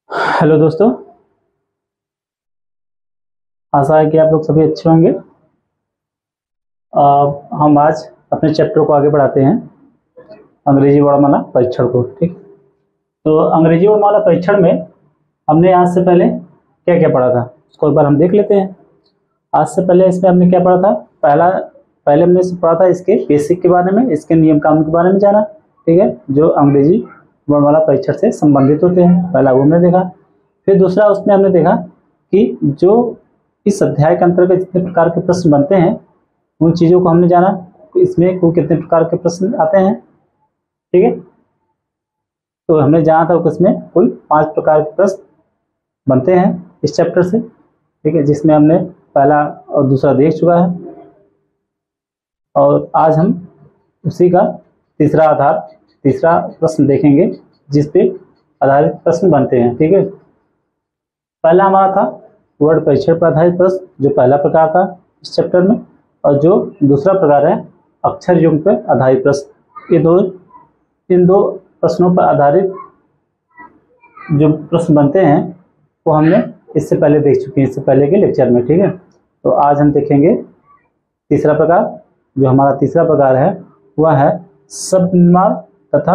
Hello दोस्तों, आशा है कि आप लोग सभी अच्छे होंगे। हम आज अपने चैप्टर को आगे बढ़ाते हैं, अंग्रेजी वर्णमाला परीक्षण को। ठीक, तो अंग्रेजी वर्णमाला परीक्षण में हमने आज से पहले क्या क्या पढ़ा था उसको एक बार हम देख लेते हैं। आज से पहले इसमें हमने क्या पढ़ा था? पहले हमने पढ़ा था इसके बेसिक के बारे में, इसके नियम कानून के बारे में जाना। ठीक है, जो अंग्रेजी वर्णमाला परीक्षण से संबंधित होते हैं, पहला वो हमने देखा। फिर दूसरा उसमें हमने देखा कि जो इस अध्याय के अंतर्गत जितने प्रकार के प्रश्न बनते हैं उन चीज़ों को हमने जाना, इसमें कुल कितने प्रकार के प्रश्न आते हैं। ठीक है, तो हमने जाना था कि इसमें कुल 5 प्रकार के प्रश्न बनते हैं इस चैप्टर से। ठीक है, जिसमें हमने पहला और दूसरा देख चुका है, और आज हम उसी का तीसरा प्रश्न देखेंगे जिस पे आधारित प्रश्न बनते हैं। ठीक है, पहला हमारा था वर्ड परीक्षण पर आधारित प्रश्न, जो पहला प्रकार था इस चैप्टर में, और जो दूसरा प्रकार है अक्षर युग्म पर आधारित प्रश्न। इन दो प्रश्नों पर आधारित जो प्रश्न बनते हैं वो हमने इससे पहले देख चुके हैं, इससे पहले के लेक्चर में। ठीक है, तो आज हम देखेंगे तीसरा प्रकार। जो हमारा तीसरा प्रकार है वह है शब्द निर्माण तथा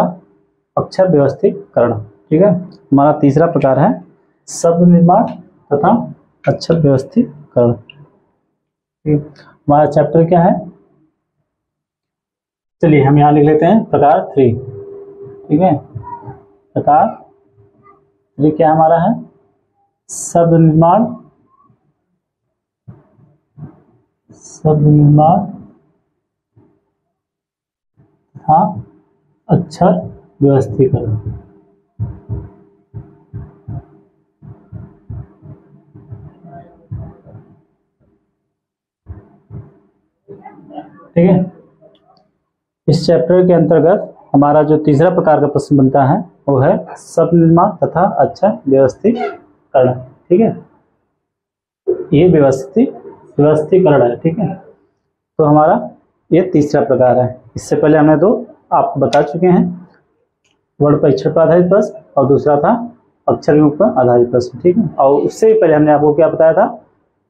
अक्षर व्यवस्थीकरण। ठीक है, हमारा तीसरा प्रकार है शब्द निर्माण तथा अक्षर व्यवस्थीकरण। हमारा चैप्टर क्या है? चलिए हम यहाँ लिख लेते हैं प्रकार 3। ठीक है, प्रकार 3 क्या हमारा है? शब्द निर्माण तथा अक्षर व्यवस्थीकरण। ठीक है, इस चैप्टर के अंतर्गत हमारा जो तीसरा प्रकार का प्रश्न बनता है वो है शब्द निर्माण तथा अक्षर व्यवस्थीकरण। ठीक है, ये व्यवस्थीकरण है। ठीक है, तो हमारा ये तीसरा प्रकार है। इससे पहले हमने दो आपको बता चुके हैं, वर्ड परीक्षण पर आधारित प्रश्न और दूसरा था अक्षर युग्म पर आधारित प्रश्न। ठीक है, और उससे भी पहले हमने आपको क्या बताया था,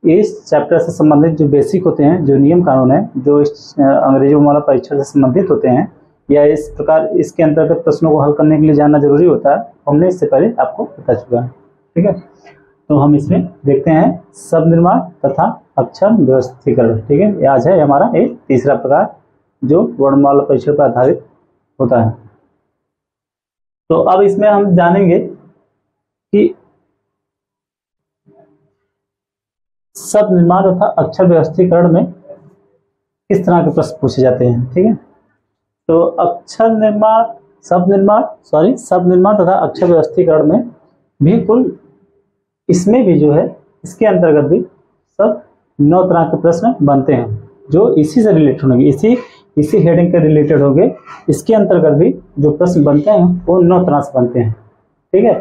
इस चैप्टर से संबंधित जो बेसिक होते हैं, जो नियम कानून है, जो इस अंग्रेजी वर्णमाला परीक्षण से संबंधित होते हैं, या इस प्रकार इसके अंतर्गत प्रश्नों को हल करने के लिए जानना जरूरी होता है, हमने इससे पहले आपको बता चुका है। ठीक है, तो हम इसमें देखते हैं शब्द निर्माण तथा अक्षर व्यवस्थीकरण। ठीक है, आज है हमारा एक तीसरा प्रकार जो वर्णमाला परीक्षण पर आधारित होता है। तो अब इसमें हम जानेंगे कि शब्द निर्माण तथा अक्षर व्यवस्थीकरण में किस तरह के प्रश्न पूछे जाते हैं। ठीक है, तो शब्द निर्माण तथा अक्षर व्यवस्थीकरण में भी कुल इसमें भी जो है, इसके अंतर्गत भी सब 9 तरह के प्रश्न बनते हैं जो इसी से रिलेटेड होंगे, इसी हेडिंग के रिलेटेड होंगे। इसके अंतर्गत भी जो प्रश्न बनते हैं वो 9 तरह से बनते हैं। ठीक है,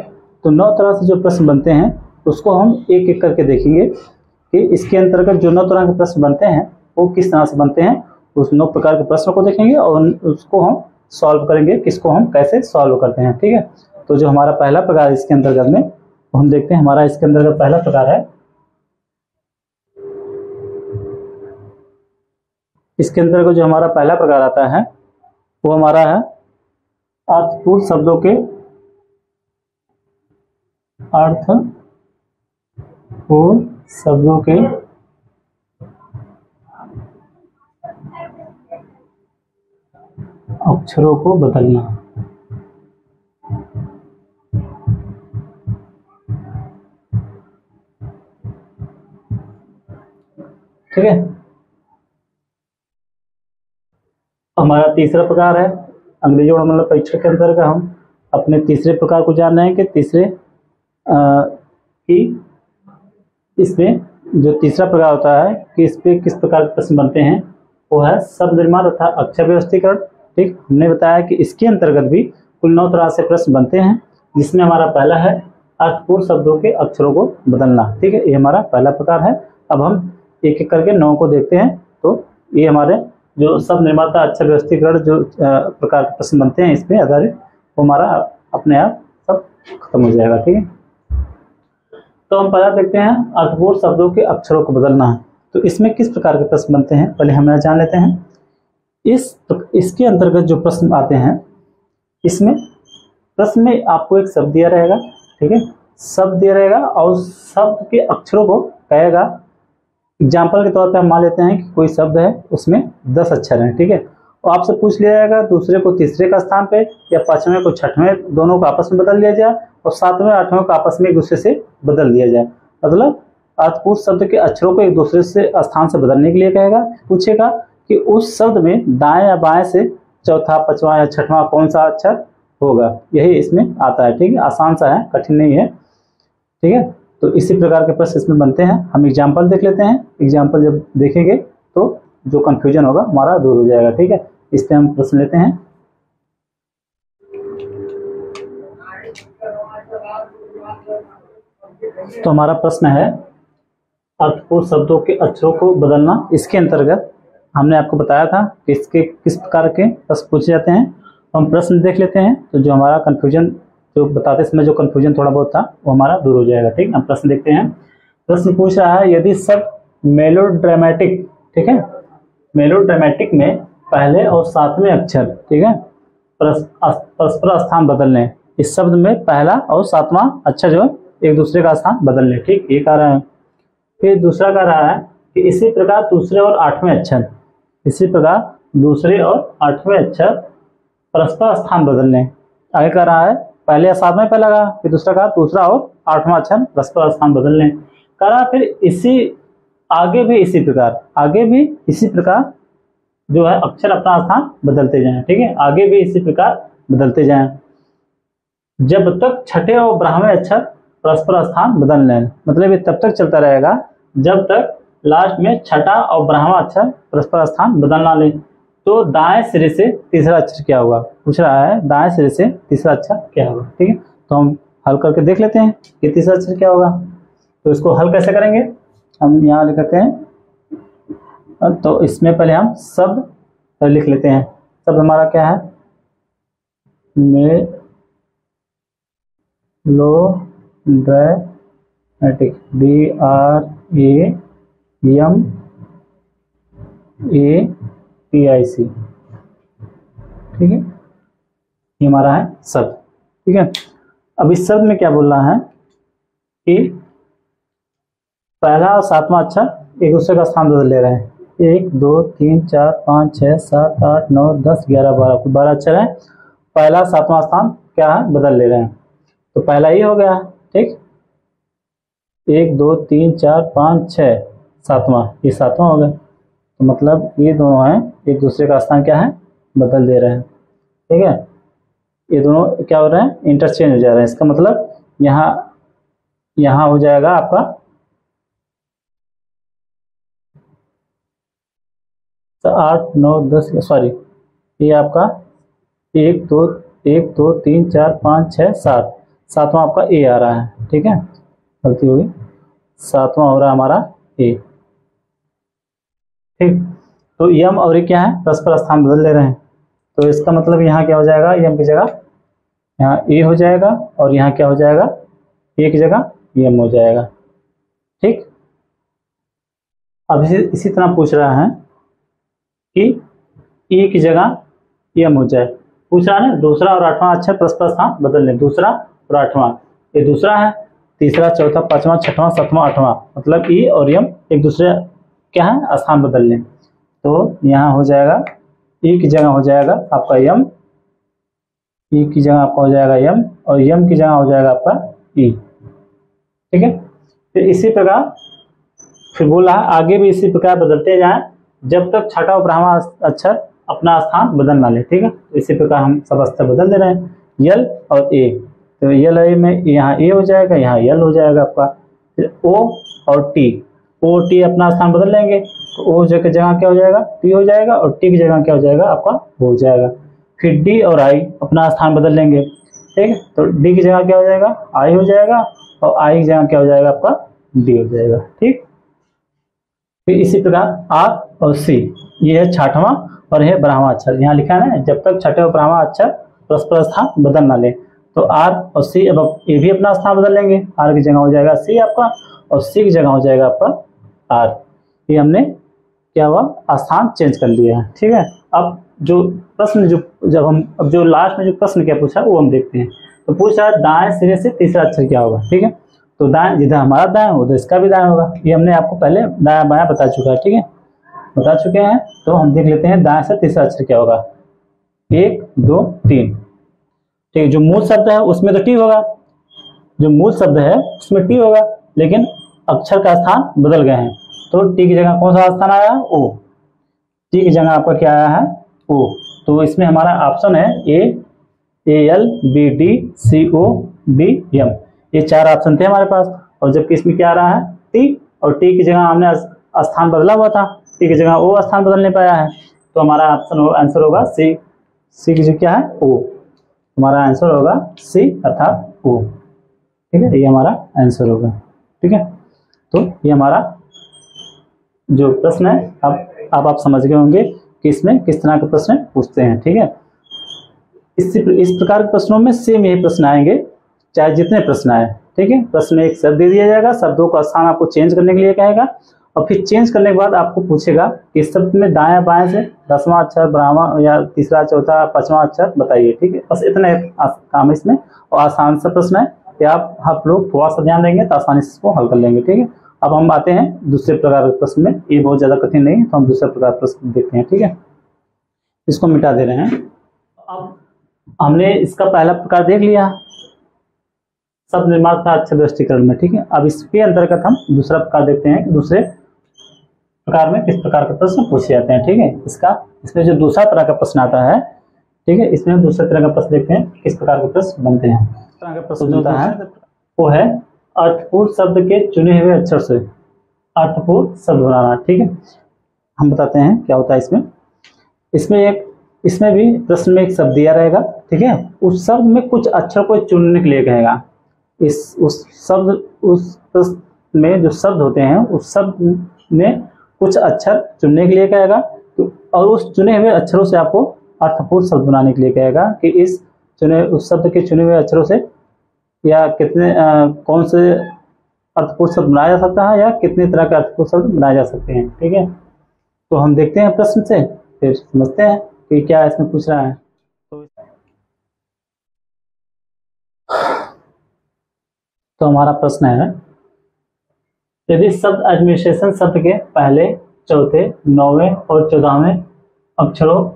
तो 9 तरह से जो प्रश्न बनते हैं उसको हम एक एक करके देखेंगे कि इसके अंतर्गत जो 9 तरह के प्रश्न बनते हैं वो किस तरह से बनते हैं। उस 9 प्रकार के प्रश्नों को देखेंगे और उसको हम सॉल्व करेंगे, किसको हम कैसे सॉल्व करते हैं। ठीक है, तो जो हमारा पहला प्रकार इसके अंतर्गत में हम देखते हैं, हमारा इसके अंतर्गत पहला प्रकार है, इसके अंतर्गत जो हमारा पहला प्रकार आता है वो हमारा है अर्थपूर्ण शब्दों के अक्षरों को बदलना। ठीक है, हमारा तीसरा प्रकार है अंग्रेजी वर्णमाला परीक्षण के अंतर्गत हम अपने तीसरे प्रकार को जान रहे हैं कि इसमें जो तीसरा प्रकार होता है कि इस पे किस प्रकार के प्रश्न बनते हैं वो है शब्द निर्माण तथा अक्षर व्यवस्थीकरण। ठीक, हमने बताया कि इसके अंतर्गत भी कुल 9 तरह से प्रश्न बनते हैं, जिसमें हमारा पहला है अर्थपूर्ण शब्दों के अक्षरों को बदलना। ठीक है, ये हमारा पहला प्रकार है। अब हम एक एक करके 9 को देखते हैं। तो ये हमारे जो शब्द निर्माण तथा अक्षर व्यवस्थीकरण जो प्रकार के प्रश्न बनते हैं इस पे आधारित, वो हमारा अपने आप सब खत्म हो जाएगा। ठीक है, तो हम पहला देखते हैं अर्थपूर्ण शब्दों के अक्षरों को बदलना है। तो इसमें किस प्रकार के प्रश्न बनते हैं पहले हम जान लेते हैं। इसके अंतर्गत जो प्रश्न आते हैं, इसमें प्रश्न में आपको एक शब्द दिया रहेगा, ठीक है, शब्द दिया रहेगा और शब्द के अक्षरों को कहेगा। एग्जाम्पल के तौर पे हम मान लेते हैं कि कोई शब्द है, उसमें 10 अक्षर हैं, ठीक है, और आपसे पूछ लिया जाएगा दूसरे को तीसरे का स्थान पे या पांचवें को छठवें, दोनों को आपस में बदल दिया जाए और सातवें आठवें को आपस में एक दूसरे से बदल दिया जाए। मतलब अर्थपूर्ण शब्द के अक्षरों को एक दूसरे से स्थान से बदलने के लिए कहेगा, पूछेगा कि उस शब्द में दाएं या बाएं से चौथा, पांचवा या छठवां कौन सा अक्षर होगा। यही इसमें आता है, ठीक है, आसान सा है, कठिन नहीं है, ठीक है। तो इसी प्रकार के प्रश्न इसमें बनते हैं। हम एग्जाम्पल देख लेते हैं। एग्जाम्पल जब देखेंगे तो जो कंफ्यूजन होगा हमारा दूर हो जाएगा, ठीक है। इससे हम प्रश्न लेते हैं। तो हमारा प्रश्न है अर्थपूर्ण शब्दों के अक्षरों को बदलना। इसके अंतर्गत हमने आपको बताया था कि इसके किस प्रकार के प्रश्न पूछे जाते हैं। हम प्रश्न देख लेते हैं तो जो हमारा कंफ्यूजन, जो बताते समय जो कंफ्यूजन थोड़ा बहुत था वो हमारा दूर हो जाएगा, ठीक है। हम प्रश्न देखते हैं। प्रश्न पूछ रहा है यदि शब्द मेलोड्रामेटिक, ठीक है, मेलोड्रामेटिक में पहले और सातवें अक्षर, ठीक है, परस्पर स्थान बदल लें। इस शब्द में पहला और सातवां अक्षर जो एक दूसरे का स्थान बदल लें, ठीक, ये कह रहा है। फिर दूसरा कह रहा है कि इसी प्रकार दूसरे और आठवें अक्षर, इसी प्रकार दूसरे और आठवें अक्षर परस्पर स्थान बदल लें। आगे कह रहा है पहले या सातवें पे लगा, फिर दूसरा कहा दूसरा और आठवां अक्षर परस्पर स्थान बदल लें। कह रहा फिर इसी आगे भी इसी प्रकार, आगे भी इसी प्रकार जो है अक्षर अपना स्थान बदलते जाएं, ठीक है, आगे भी इसी प्रकार बदलते जाएं जब तक छठे और ब्राह्मण अक्षर परस्पर स्थान बदल लें। मतलब ये तब तक चलता रहेगा जब तक लास्ट में छठा और ब्राह्मण अक्षर परस्पर स्थान बदल ना ले। तो दाएं सिरे से तीसरा अक्षर क्या होगा, पूछ रहा है दाएं सिरे से तीसरा अक्षर क्या होगा, ठीक है। तो हम हल करके देख लेते हैं कि तीसरा अक्षर क्या होगा। तो इसको हल कैसे करेंगे, हम यहाँ लिखते हैं। तो इसमें पहले हम शब्द लिख लेते हैं। शब्द हमारा क्या है, मेलोड्रामेटिक, DRAMATIC, ठीक है, ये हमारा है शब्द, ठीक है। अब इस शब्द में क्या बोल रहा है कि पहला और सातवां अक्षर एक दूसरे का स्थान बदल ले रहे हैं। 1 2 3 4 5 6 7 8 9 10 11 12 अक्षर है, पहला सातवां स्थान क्या है बदल ले रहे हैं। तो पहला ही हो गया, ठीक, 1 2 3 4 5 6 सातवां, ये सातवां हो गया। तो मतलब ये दोनों हैं एक दूसरे का स्थान क्या है बदल दे रहे हैं, ठीक है। ये दोनों क्या हो रहे हैं, इंटरचेंज हो जा रहे हैं। इसका मतलब यहाँ हो जाएगा आपका 8 9 10, सॉरी ये आपका 1 2 3 4 5 6 7, सातवां आपका ए आ रहा है, ठीक है, गलती हुई, सातवां हो रहा है हमारा ए, ठीक। तो यम और ये क्या है परस्पर स्थान बदल ले रहे हैं। तो इसका मतलब यहाँ क्या हो जाएगा, यम की जगह यहाँ ए हो जाएगा और यहाँ क्या हो जाएगा, ए की जगह यम हो जाएगा, ठीक। अब इसी तरह पूछ रहा है कि ए की जगह यम हो जाए। पूछ रहा है ना दूसरा और आठवां अक्षर परस्पर स्थान बदल लें, दूसरा और आठवां, ये दूसरा है, तीसरा चौथा पांचवा छठवां सातवां आठवां, मतलब ई और यम एक दूसरे क्या है स्थान बदल लें। तो यहाँ हो जाएगा ई की जगह हो जाएगा आपका यम, ई की जगह आपका हो जाएगा यम और यम की जगह हो जाएगा आपका ई, ठीक है। फिर इसी प्रकार फिर बोला आगे भी इसी प्रकार बदलते जाएं जब तक छठा और ब्राह्मण अक्षर अपना स्थान बदल ना ले, ठीक है। इसी प्रकार हम सब अक्षर बदल दे रहे हैं, यल और ए। तो यल ए में यहाँ ए हो जाएगा, यहाँ यल हो जाएगा आपका। फिर ओ और टी, ओ टी अपना स्थान बदल लेंगे तो ओ की जगह क्या हो जाएगा टी हो जाएगा और टी की जगह क्या हो जाएगा आपका हो जाएगा। फिर डी और आई अपना स्थान बदल लेंगे, ठीक है। तो डी की जगह क्या हो जाएगा आई हो जाएगा और आई की जगह क्या हो जाएगा आपका डी हो जाएगा, ठीक। फिर इसी प्रकार आर और सी, ये है छठवां और यह ब्राह्मण अक्षर। यहाँ लिखा है ना जब तक छठे और ब्राह्मण अक्षर परस्पर स्थान बदल ना ले। तो आर और सी, अब ये भी अपना स्थान बदल लेंगे, आर की जगह हो जाएगा सी आपका और सी की जगह हो जाएगा आपका आर। ये हमने क्या हुआ, स्थान चेंज कर लिया है। ठीक है, अब जो प्रश्न जब हम अब जो लास्ट में जो प्रश्न क्या पूछा वो हम देखते हैं। तो पूछ रहा है दाएं सिरे से तीसरा अक्षर क्या होगा। ठीक है, तो दाएं जिधर हमारा दाएं हो तो इसका भी दाएं होगा। ये हमने आपको पहले दाया बाया बता चुका है। ठीक है, बता चुके हैं। तो हम देख लेते हैं दाएं से तीसरा अक्षर क्या होगा। 1 2 3। ठीक है, जो मूल शब्द है उसमें तो टी होगा, जो मूल शब्द है उसमें टी होगा, लेकिन अक्षर का स्थान बदल गए हैं। तो टी की जगह कौन सा स्थान आया, ओ। टी की जगह आपका क्या आया है, ओ। तो इसमें हमारा ऑप्शन है AL BD CO DM, ये 4 ऑप्शन थे हमारे पास। और जबकि इसमें क्या आ रहा है, टी, और टी की जगह हमने स्थान बदला हुआ था, टी की जगह ओ स्थान बदल नहीं पाया है। तो हमारा आंसर होगा सी। सी की जगह क्या है, ओ। हमारा आंसर होगा सी अर्थात ओ। ठीक है, ये हमारा आंसर होगा। ठीक है, तो ये हमारा जो प्रश्न है अब आप समझ गए होंगे कि इसमें किस तरह के प्रश्न पूछते हैं। ठीक है, इस प्रकार के प्रश्नों में सेम यही प्रश्न आएंगे, चाहे जितने प्रश्न आए। ठीक है, प्रश्न में एक शब्द दे दिया जाएगा, शब्दों का स्थान आपको चेंज करने के लिए कहेगा, और फिर चेंज करने के बाद आपको पूछेगा कि इस शब्द में दाएं बाएं से 10वां अक्षर, 12वां या तीसरा चौथा 5वां अक्षर बताइए। ठीक है, बस इतना काम है इसमें, और आसान सा प्रश्न है कि आप लोग थोड़ा सा ध्यान देंगे तो आसानी से इसको हल कर लेंगे। ठीक है, अब हम आते हैं दूसरे प्रकार के प्रश्न में। ये बहुत ज्यादा कठिन नहीं है, तो हम दूसरे प्रकार के प्रश्न देखते हैं। ठीक है, इसको मिटा दे रहे हैं। अब हमने इसका पहला प्रकार देख लिया, शब्द निर्माण था अक्षर व्यवस्थीकरण में। ठीक है, अब इसके अंतर्गत हम दूसरा प्रकार देखते हैं कि दूसरे प्रकार में किस प्रकार के प्रश्न पूछे जाते हैं। ठीक है, इसमें जो दूसरा तरह का प्रश्न आता है, ठीक है, इसमें हम दूसरे तरह का प्रश्न देखते हैं किस प्रकार के प्रश्न बनते हैं। इस तरह का प्रश्न होता है वो है अर्थपूर्ण शब्द के चुने हुए अक्षर से अर्थपूर्ण शब्द बनाना। ठीक है, हम बताते हैं क्या होता है इसमें भी प्रश्न में एक शब्द दिया रहेगा। ठीक है, उस शब्द में कुछ अक्षर को चुनने के लिए कहेगा। उस प्रश्न में जो शब्द होते हैं उस शब्द में कुछ अक्षर चुनने के लिए कहेगा, और उस चुने हुए अक्षरों से आपको अर्थपूर्ण शब्द बनाने के लिए कहेगा कि उस शब्द के चुने हुए अक्षरों से या कौन से अर्थपूर्ण शब्द बनाया जा सकता है या कितने तरह के अर्थपूर्ण शब्द बनाए जा सकते हैं। ठीक है, तो हम देखते हैं प्रश्न से फिर समझते हैं कि क्या इसमें पूछ रहा है। तो हमारा प्रश्न है, यदि शब्द एडमिनिस्ट्रेशन शब्द के पहले, चौथे, 9वें और 14वें अक्षरों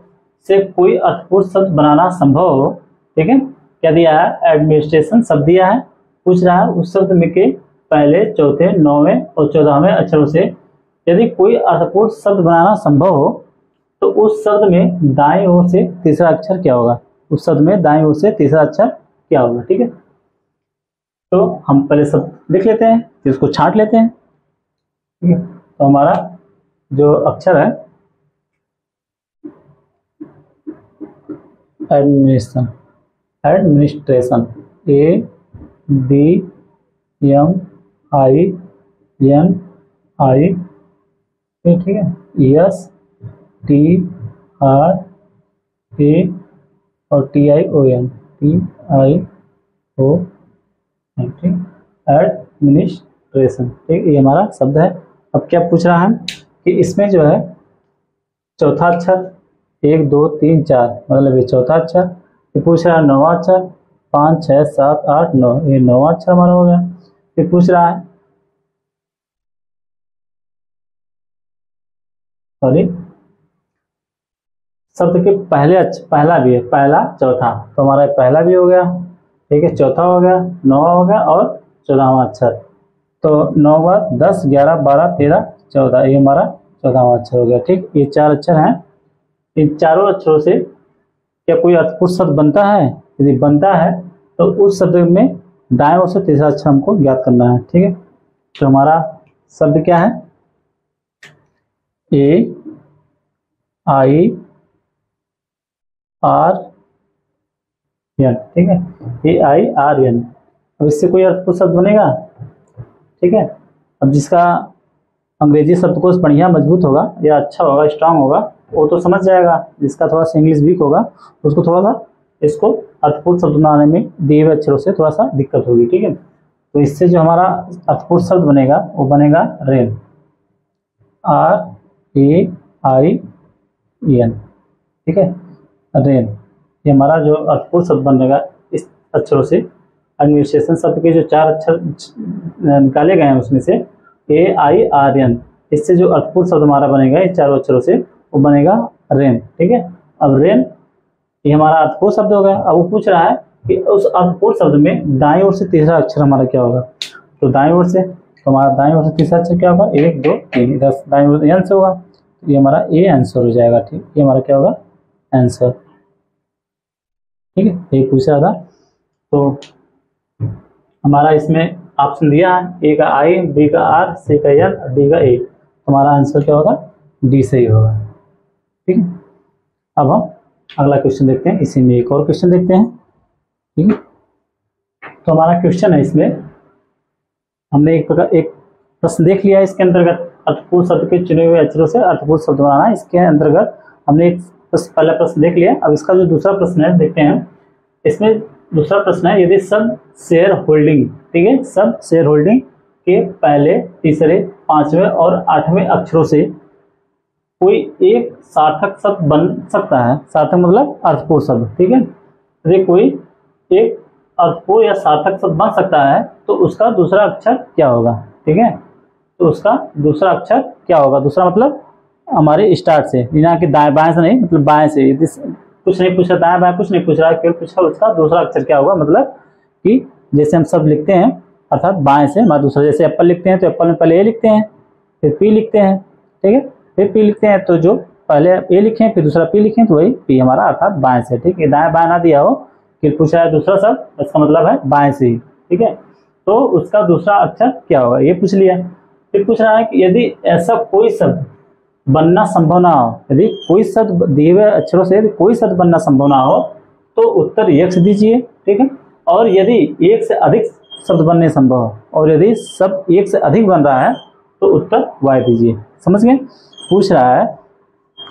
से कोई अर्थपूर्ण शब्द बनाना संभव हो। ठीक है, क्या दिया है, एडमिनिस्ट्रेशन शब्द दिया है, पूछ रहा है उस शब्द में के पहले, चौथे, 9वें और 14वें अक्षरों से यदि कोई अर्थपूर्ण शब्द बनाना संभव हो तो उस शब्द में दाईं ओर से तीसरा अक्षर क्या होगा। उस शब्द में दाईं ओर से तीसरा अक्षर क्या होगा। ठीक है, तो हम पहले शब्द लिख लेते हैं, फिर उसको छांट लेते हैं। ठीक है, तो हमारा जो अक्षर है एडमिनिस्ट्रेशन, ADMINI, ठीक है, STRA और TION, ठीक, एडमिनिस्ट्रेशन। ठीक, ये हमारा शब्द है। अब क्या पूछ रहा है कि इसमें जो है चौथा अक्षर 1 2 3 4 मतलब ये चौथा अक्षर, ये पूछ रहा है 9वां अक्षर 5 6 7 8 9, ये 9वां अक्षर हमारा हो गया। फिर पूछ रहा है सॉरी शब्द के पहले पहला भी है, पहला चौथा, तो हमारा पहला भी हो गया। ठीक है, चौथा हो गया, 9वां हो गया और 14वां अक्षर। तो 9 बार 10 11 12 13 14, ये हमारा 14वां अक्षर हो गया। ठीक, ये 4 अक्षर हैं। इन चारों अक्षरों से क्या कोई अर्थपूर्ण शब्द बनता है। यदि बनता है तो उस शब्द में दाएं ओर से तीसरा अक्षर हमको ज्ञात करना है। ठीक है, तो हमारा शब्द क्या है, AIRN। ठीक है, AIRN। अब इससे कोई अर्थपूर्ण शब्द बनेगा। ठीक है, अब जिसका अंग्रेजी शब्दकोश बढ़िया मजबूत होगा या अच्छा होगा, स्ट्रांग होगा, वो तो समझ जाएगा। जिसका थोड़ा सा इंग्लिश वीक होगा उसको थोड़ा सा इसको अर्थपूर्ण शब्द बनाने में दिए हुए अक्षरों से थोड़ा सा दिक्कत होगी, ठीक है। तो इससे जो हमारा अर्थपूर्ण शब्द बनेगा वो बनेगा रेन, RAIN, ठीक है, रेन। ये हमारा जो अर्थपूर्ण शब्द बनेगा इस अक्षरों से। एडमिनिस्ट्रेशन शब्द के जो 4 अक्षर निकाले गए हैं उसमें से AIRN, इससे जो अर्थपूर्ण शब्द हमारा बनेगा इस चारों अक्षरों से वो बनेगा रेन, ठीक है। अब रेन ये हमारा अर्थपूर्ण शब्द हो गया। अब वो पूछ रहा है कि उस अर्थपूर्ण शब्द में दाईं ओर से तीसरा अक्षर हमारा क्या होगा। तो दाईं ओर से, तो हमारा दाईं ओर से तीसरा अक्षर क्या होगा, 1 2 3, 10 दाईं ओर एन से होगा, तो ये हमारा ए आंसर हो जाएगा, ठीक। ये हमारा क्या होगा, आंसर, ठीक है। ये पूछ रहा था। तो हमारा इसमें ऑप्शन दिया है, ए का आई, बी का आर, सी का एल, डी का ए। हमारा आंसर क्या होगा, डी सही होगा, ठीक है। अब हम अगला क्वेश्चन देखते हैं, इसी में एक और क्वेश्चन देखते हैं, ठीक है। तो हमारा क्वेश्चन है, इसमें हमने एक प्रश्न देख लिया। इसके अंतर्गत अर्थपूर्ण शब्द के चुने हुए अक्षरों से अर्थपूर्ण शब्द बनाना, इसके अंतर्गत हमने एक पहला प्रश्न देख लिया। अब इसका जो दूसरा प्रश्न है देखते हैं। इसमें दूसरा प्रश्न है, यदि सब शेयर होल्डिंग, ठीक है, सब शेयर होल्डिंग के पहले, तीसरे, 5वें और 8वें अक्षरों से कोई एक सार्थक शब्द बन सकता है। सार्थक मतलब अर्थपूर्ण शब्द, ठीक है। यदि कोई एक अर्थपूर्ण या सार्थक शब्द बन सकता है तो उसका दूसरा अक्षर क्या होगा, ठीक है। तो उसका दूसरा अक्षर क्या होगा, दूसरा मतलब हमारे स्टार्ट से, यहाँ के दाएं बाएं से नहीं, मतलब बाएं से। यदि कुछ नहीं पूछ रहा, दाएं बाएं कुछ नहीं पूछ रहा है, केवल पूछा उसका दूसरा अक्षर क्या होगा। मतलब कि जैसे हम शब्द लिखते हैं अर्थात बाएं से हमारा दूसरा, जैसे एप्पल लिखते हैं तो एप्पल में पहले ए लिखते हैं, फिर पी लिखते हैं, ठीक है, फिर पी लिखते हैं। तो जो पहले ए लिखें फिर दूसरा पी लिखें तो वही पी हमारा अर्थात बाएं से, ठीक है। दाएं बाएं ना दिया हो, फिर पूछा है दूसरा शब्द, इसका मतलब है बाएं से ही, ठीक है। तो उसका दूसरा अक्षर क्या होगा ये पूछ लिया। फिर पूछ रहा है कि यदि ऐसा कोई शब्द बनना संभव ना हो, यदि कोई शब्द दिए हुए अक्षरों से यदि कोई शब्द बनना संभव ना हो तो उत्तर x दीजिए, ठीक है। और यदि एक से अधिक शब्द बनने संभव हो, और यदि शब्द एक से अधिक बन रहा है तो उत्तर y दीजिए। समझ गए। पूछ रहा है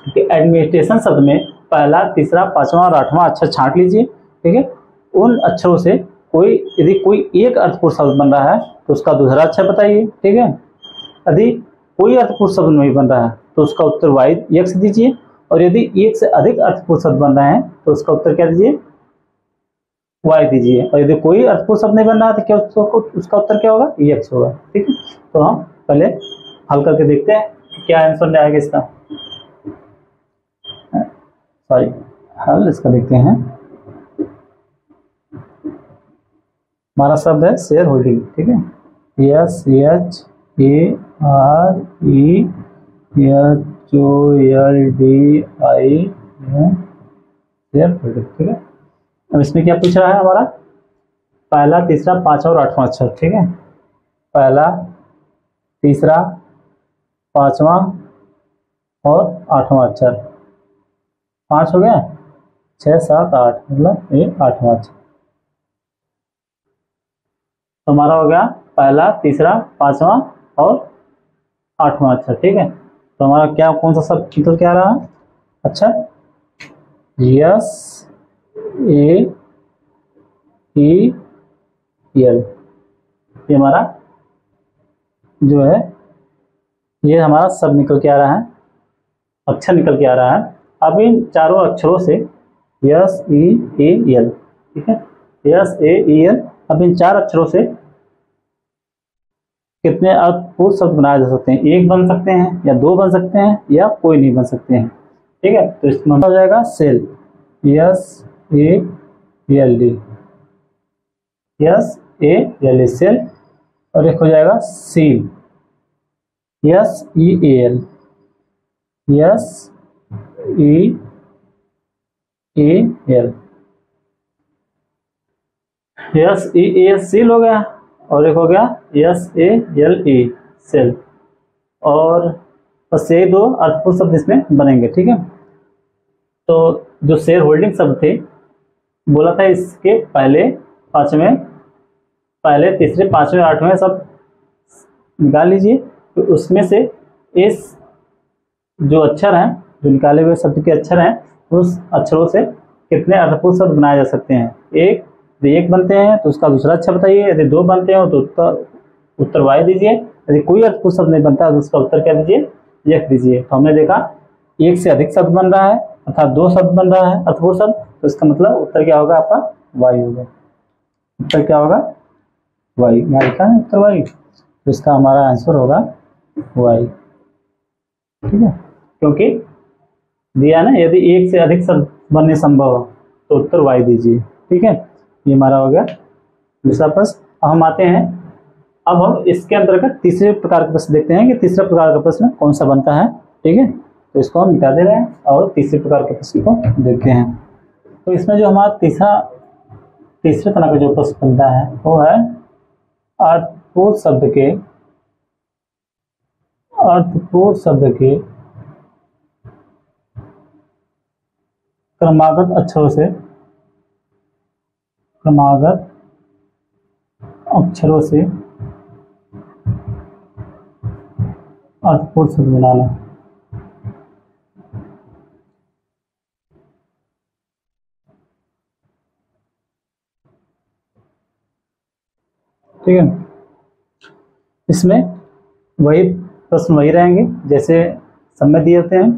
कि एडमिनिस्ट्रेशन शब्द में पहला, तीसरा, 5वां और 8वां अक्षर छांट लीजिए, ठीक है। उन अक्षरों से कोई यदि कोई एक अर्थपूर्ण शब्द बन रहा है तो उसका दूसरा अक्षर बताइए, ठीक है। यदि कोई अर्थपूर्ण शब्द नहीं बन रहा है तो उसका उत्तर y x दीजिए। और यदि एक से अधिक अर्थपूर्ण शब्द बन रहे हैं तो उसका उत्तर क्या दीजिए, y दीजिए। और यदि कोई अर्थपूर्ण शब्द नहीं बन रहा है तो क्या उसका उत्तर क्या होगा, x होगा, ठीक है। तो हम पहले हल करके देखते हैं क्या आंसर आएगा इसका। सॉरी, हल इसका देखते हैं। हमारा शब्द है शेयर होल्डिंग, ठीक है, SHAREHOLDING, शेयर होल्डिंग, ठीक है। अब इसमें क्या पूछ रहा है हमारा, पहला, तीसरा, 5वां और 8वां अक्षर, ठीक है। पहला, तीसरा, 5वां और 8वां अक्षर, 5 हो गया, 6 7 8, मतलब ये 8वां अक्षर। तो हमारा हो गया पहला, तीसरा, 5वां और 8वां अक्षर, ठीक है। तो हमारा क्या, कौन सा शब्द निकल के आ रहा है, अच्छा, SAEL, ये हमारा जो है ये हमारा शब्द निकल के आ रहा है, अक्षर निकल के आ रहा है। अब इन चारों अक्षरों से SEAL, ठीक है, SAEL। अब इन 4 अक्षरों से कितने अर्थपूर्ण शब्द बनाए जा सकते हैं, एक बन सकते हैं या 2 बन सकते हैं या कोई नहीं बन सकते हैं, ठीक है। तो इसमें हो जाएगा सेल, SALD, सेल। और एक हो जाएगा सील, SEAL, सील हो गया। और एक हो गया SALE, सेल। और बस यही 2 अर्थपूर्ण शब्द इसमें बनेंगे, ठीक है। तो जो शेयर होल्डिंग शब्द थे बोला था इसके पहले, 5वें, पहले, तीसरे, 5वें, 8वें सब निकाल लीजिए। तो उसमें से इस जो अक्षर हैं, जो निकाले हुए शब्द के अक्षर हैं, उस अक्षरों से कितने अर्थपूर्ण शब्द बनाए जा सकते हैं। एक बनते हैं तो उसका दूसरा अच्छा बताइए, यदि 2 बनते हो तो उसका उत्तर वाई दीजिए, यदि कोई अर्थपूर्ण शब्द नहीं बनता तो उसका उत्तर क्या दीजिए, यक्ष दीजिए। तो हमने देखा 1 से अधिक शब्द बन रहा है अर्थात 2 शब्द बन रहा है अर्थपूर्ण शब्द, तो इसका मतलब उत्तर क्या होगा आपका वाई होगा। उत्तर क्या होगा वाई, यहाँ लिखा है उत्तर वाई, तो इसका हमारा आंसर होगा वाई। ठीक है, क्योंकि दिया ना यदि 1 से अधिक शब्द बनने संभव हो तो उत्तर वाई दीजिए। ठीक है, ये हमारा हो गया दूसरा प्रश्न। अब हम आते हैं, अब हम इसके अंतर्गत तीसरे प्रकार का प्रश्न देखते हैं कि तीसरा प्रकार का प्रश्न कौन सा बनता है। ठीक है, तो इसको हम मिटा दे रहे हैं और तीसरे प्रकार के प्रश्न को देखते हैं। तो इसमें जो हमारा तीसरे तरह का जो प्रश्न बनता है वो है अर्थपूर्ण शब्द के क्रमागत अक्षरों से अर्थपूर्ण शब्द बनाना। ठीक है, इसमें वही प्रश्न वही रहेंगे जैसे सब में दिए होते हैं।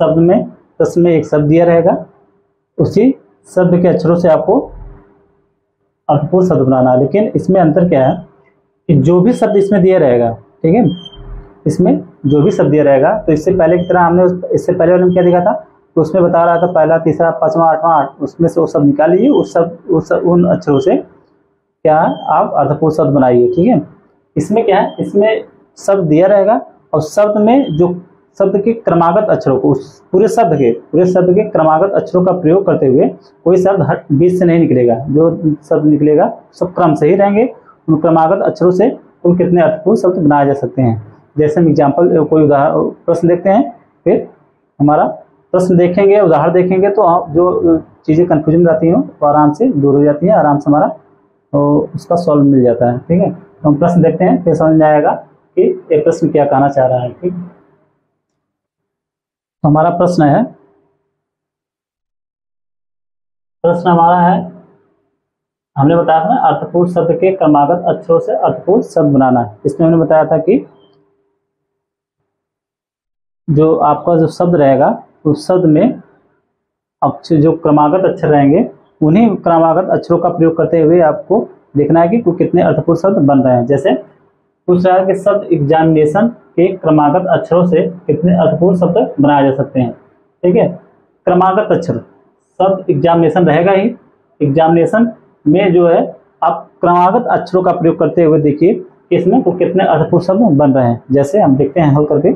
शब्द में प्रश्न में एक शब्द दिया रहेगा, उसी शब्द के अक्षरों से आपको अर्थपूर्ण शब्द बनाना है। लेकिन इसमें अंतर क्या है कि जो भी शब्द इसमें दिया रहेगा, ठीक है, इसमें जो भी शब्द दिया रहेगा, तो इससे पहले की तरह हमने इससे पहले वाले में क्या देखा था, तो उसमें बता रहा था पहला, तीसरा, पांचवा, आठवां, उसमें से वो शब्द निकाल लीजिए, उन अक्षरों से क्या आप अर्थपूर्ण शब्द बनाइए। ठीक है, इसमें क्या है, इसमें शब्द दिया रहेगा और शब्द में जो शब्द के क्रमागत अक्षरों को, उस पूरे शब्द के क्रमागत अक्षरों का प्रयोग करते हुए कोई शब्द बीच से नहीं निकलेगा, जो शब्द निकलेगा सब क्रम से ही रहेंगे। उन क्रमागत अक्षरों से कुल कितने अर्थपूर्ण शब्द बनाए जा सकते हैं। जैसे हम एग्जाम्पल कोई उदाहरण प्रश्न देखते हैं, फिर हमारा प्रश्न देखेंगे, उदाहरण देखेंगे, तो आप जो चीज़ें कन्फ्यूजन रहती हैं वो आराम से दूर हो जाती हैं, आराम से हमारा तो उसका सॉल्व मिल जाता है। ठीक है, तो हम प्रश्न देखते हैं, फिर समझ में आएगा कि ये प्रश्न क्या कहना चाह रहा है। ठीक, तो हमारा प्रश्न हमारा है, हमने बताया था अर्थपूर्ण शब्द के क्रमागत अक्षरों से अर्थपूर्ण शब्द बनाना है। इसमें हमने बताया था कि जो आपका जो शब्द रहेगा उस शब्द में अक्षर, जो क्रमागत अक्षर रहेंगे, उन्हीं क्रमागत अक्षरों का प्रयोग करते हुए आपको देखना है कि कितने अर्थपूर्ण शब्द बन रहे हैं। जैसे पूछ रहा है कि शब्द एग्जामिनेशन के क्रमागत अक्षरों से कितने अर्थपूर्ण शब्द बनाए जा सकते हैं। ठीक है, क्रमागत अक्षर, शब्द एग्जामिनेशन रहेगा ही, एग्जामिनेशन में जो है आप क्रमागत अक्षरों का प्रयोग करते हुए देखिए कि इसमें तो कितने अर्थपूर्ण शब्द बन रहे हैं। जैसे हम देखते हैं हल करके,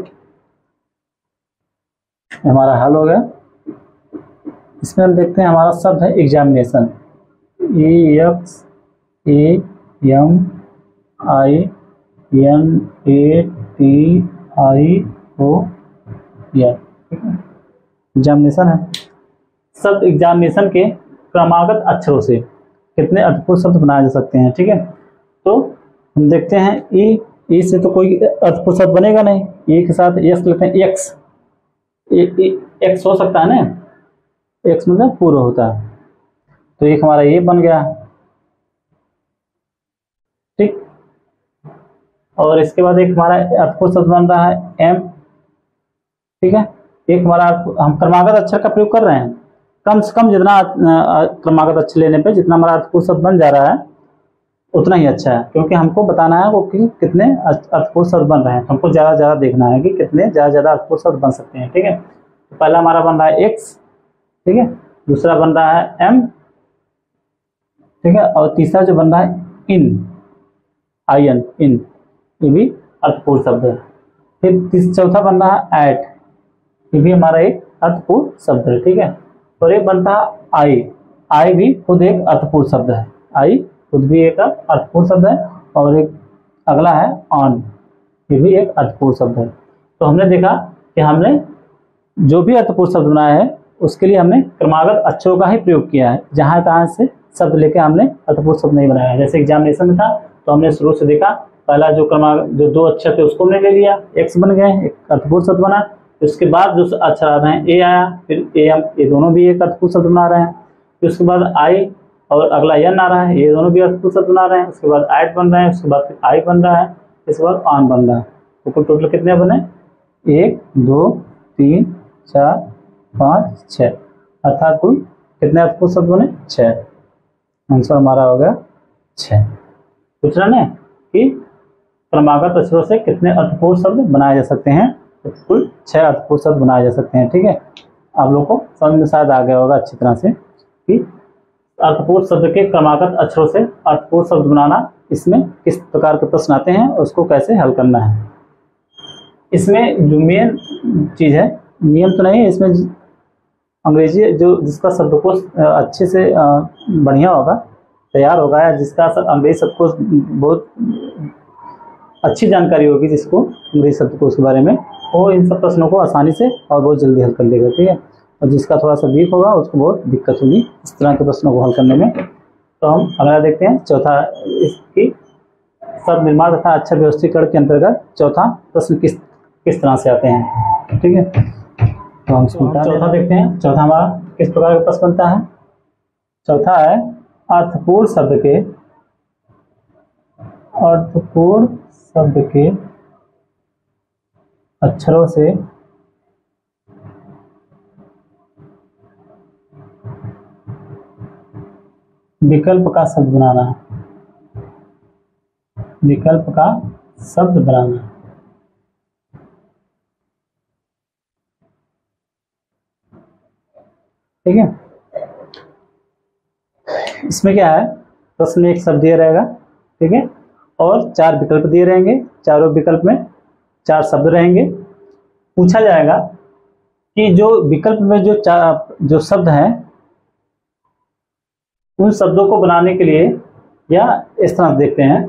हमारा हल हो गया। इसमें हम देखते हैं हमारा शब्द है एग्जामिनेशन, EXAMINATION, एग्जामिनेशन है। शब्द एग्जामिनेशन के क्रमागत अक्षरों से कितने अर्थपूर्ण शब्द बनाए जा सकते हैं। ठीक है, तो हम देखते हैं ई से तो कोई अर्थपूर्ण शब्द बनेगा नहीं, ई के साथ एक्स लेते हैं, एक्स हो सकता है ना, एक्स मतलब पूरा होता है, तो एक हमारा ये बन गया। ठीक, और इसके बाद एक हमारा अर्थपूर्ण शब्द बन रहा है एम। ठीक है, एक हमारा हम क्रमागत अक्षर का प्रयोग कर रहे हैं, कम से कम जितना क्रमागत अक्षर लेने पे जितना हमारा अर्थपूर्ण शब्द बन जा रहा है उतना ही अच्छा है, क्योंकि हमको बताना है वो कि कितने अर्थपूर्ण शब्द बन रहे हैं। हमको ज़्यादा देखना है कि कितने ज़्यादा अर्थपूर्ण शब्द बन सकते हैं। ठीक है, तो पहला हमारा बन रहा है एक्स, ठीक है, दूसरा बन रहा है एम, ठीक है, और तीसरा जो बन रहा है इन, ये भी अर्थपूर्ण शब्द है। फिर चौथा बन रहा है एट, ये भी हमारा एक अर्थपूर्ण शब्द है। ठीक है, और एक बनता है आई भी खुद एक अर्थपूर्ण शब्द है, आई खुद भी एक अर्थपूर्ण शब्द है। और एक अगला है ऑन, ये भी एक अर्थपूर्ण शब्द है। तो हमने देखा कि हमने जो भी अर्थपूर्ण शब्द बनाया है उसके लिए हमने क्रमागत अक्षरों का ही प्रयोग किया है, जहाँ तहाँ से शब्द लेके हमने अर्थपूर्ण शब्द नहीं बनाया है। जैसे एग्जामिनेशन में था तो हमने शुरू से देखा, पहला जो जो 2 अक्षर थे उसको हमने ले लिया, एक्स बन गए, एक अर्थपूर्ण शब्द बना। उसके बाद जो अक्षर आ रहे हैं ए आया, फिर ए एम, ये दोनों भी एक अर्थपूर्ण शब्द बना रहे हैं। फिर उसके बाद आई और अगला एन आ रहा है, ये दोनों भी अर्थपूर्ण शब्द बना रहे हैं। उसके बाद ऐट बन रहे हैं, उसके बाद आई बन रहा है, इसके बाद ऑन बन रहा है। तो कुल टोटल कितने बने? 1 2 3 4 5 6, अर्थात कुल कितने अर्थपूर्ण शब्द बने? 6। आंसर हमारा हो गया 6। पूछ रहा है कि क्रमागत अक्षरों से कितने अर्थपूर्ण शब्द बनाए जा सकते हैं? तो कुल 6 अर्थपूर्ण शब्द बनाए जा सकते हैं। ठीक है, आप लोग को समझ में शायद आ गया होगा अच्छी तरह से कि अर्थपूर्ण शब्द के क्रमागत अक्षरों से अर्थपूर्ण शब्द बनाना, इसमें किस प्रकार के प्रश्न आते हैं और उसको कैसे हल करना है। इसमें जो मेन चीज़ है, नियम तो नहीं है इसमें, अंग्रेजी जो जिसका शब्दकोश अच्छे से बढ़िया होगा, तैयार होगा, या जिसका अंग्रेजी शब्दकोश बहुत अच्छी जानकारी होगी, जिसको अंग्रेजी शब्दकोश के बारे में, वो इन सब प्रश्नों को आसानी से और बहुत जल्दी हल कर देगा। ठीक है, और जिसका थोड़ा सा वीक होगा उसको बहुत दिक्कत होगी इस तरह के प्रश्नों को हल करने में। तो हम अगला देखते हैं, चौथा, इसकी शब्द निर्माण तथा अच्छा व्यवस्थीकरण के अंतर्गत चौथा प्रश्न किस तरह से आते हैं। ठीक है, तो हम चौथा देखते हैं। चौथा हमारा किस प्रकार का प्रश्न बनता है? चौथा है अर्थपूर्ण शब्द के अक्षरों से विकल्प का शब्द बनाना। विकल्प का शब्द बनाना। ठीक है, इसमें क्या है, प्रश्न में एक शब्द दिया रहेगा, ठीक है, और 4 विकल्प दिए रहेंगे, चारों विकल्प में 4 शब्द रहेंगे। पूछा जाएगा कि जो विकल्प में जो शब्द हैं, उन शब्दों को बनाने के लिए, या इस तरह से देखते हैं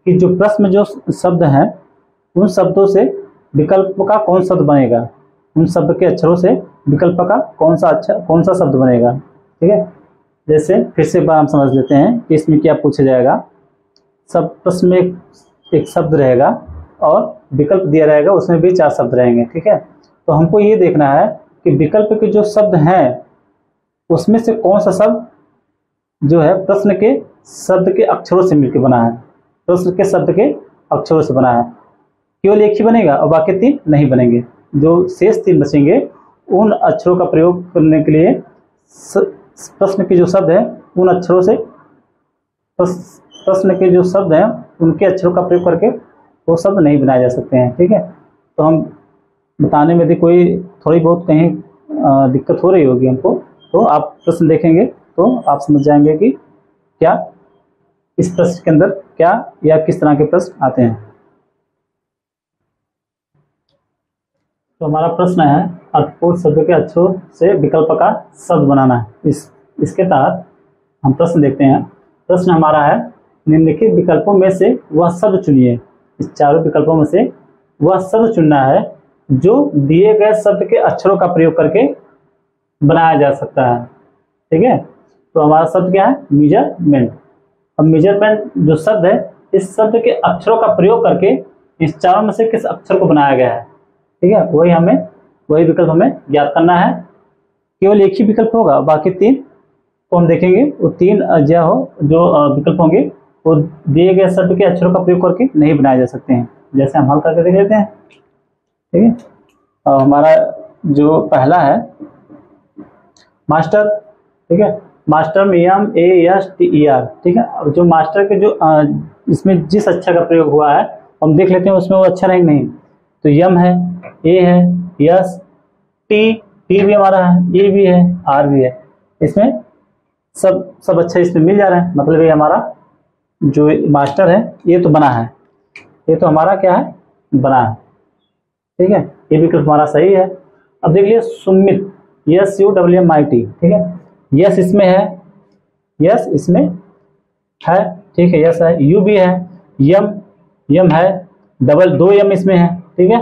कि जो प्रश्न में जो शब्द हैं, उन शब्दों से विकल्प का कौन शब्द बनेगा, उन शब्द के अक्षरों से विकल्प का कौन सा शब्द बनेगा। ठीक है, जैसे फिर से बार हम समझ लेते हैं कि इसमें क्या पूछा जाएगा। सब प्रश्न में एक शब्द रहेगा और विकल्प दिया रहेगा, उसमें भी 4 शब्द रहेंगे। ठीक है, तो हमको ये देखना है कि विकल्प के जो शब्द हैं उसमें से कौन सा शब्द जो है प्रश्न के शब्द के अक्षरों से मिलकर बना है, प्रश्न के शब्द के अक्षरों से बना है। केवल एक ही बनेगा और बाकी 3 नहीं बनेंगे। जो शेष 3 बचेंगे, उन अक्षरों का प्रयोग करने के लिए प्रश्न के जो शब्द है, उन अक्षरों से प्रश्न के जो शब्द हैं उनके अक्षरों का प्रयोग करके वो शब्द नहीं बनाए जा सकते हैं। ठीक है, तो हम बताने में यदि कोई थोड़ी बहुत कहीं दिक्कत हो रही होगी हमको, तो आप प्रश्न देखेंगे तो आप समझ जाएंगे कि क्या इस प्रश्न के अंदर क्या या किस तरह के प्रश्न आते हैं। तो हमारा प्रश्न है अर्थपूर्ण शब्द के अक्षरों से विकल्प का शब्द बनाना है। इसके तहत हम प्रश्न देखते हैं। प्रश्न हमारा है, निम्नलिखित विकल्पों में से वह शब्द चुनिए। इस चारों विकल्पों में से वह शब्द चुनना है जो दिए गए शब्द के अक्षरों का प्रयोग करके बनाया जा सकता है। ठीक है, तो हमारा शब्द क्या है? मेजरमेंट। अब मेजरमेंट जो शब्द है, इस शब्द के अक्षरों का प्रयोग करके इस चारों में से किस अक्षर को बनाया गया है। ठीक है, वही विकल्प हमें ज्ञात करना है। केवल एक ही विकल्प होगा, बाकी 3 को हम देखेंगे। वो 3 जो विकल्प होंगे वो दिए गए शब्द के अक्षरों का प्रयोग करके नहीं बनाए जा सकते हैं। जैसे हम हल करके देख लेते हैं। ठीक है, और हमारा जो पहला है मास्टर। ठीक है, मास्टर में MASTER। ठीक है, अब जो मास्टर के जो इसमें जिस अक्षर का प्रयोग हुआ है हम देख लेते हैं, उसमें वो अक्षर है कि नहीं। तो यम है, ए है, यस, टी भी हमारा है, ए भी है, आर भी है। इसमें सब अक्षर इसमें मिल जा रहे हैं, मतलब ये हमारा जो मास्टर है ये तो बना है, ये तो हमारा क्या है? बना है। ठीक है, ये विकल्प हमारा सही है। अब देख लिया सुमित, SUMMIT। ठीक है, यस इसमें है, यस इसमें है। ठीक है, यस है, यू भी है, यम है, 2 यम इसमें है। ठीक है,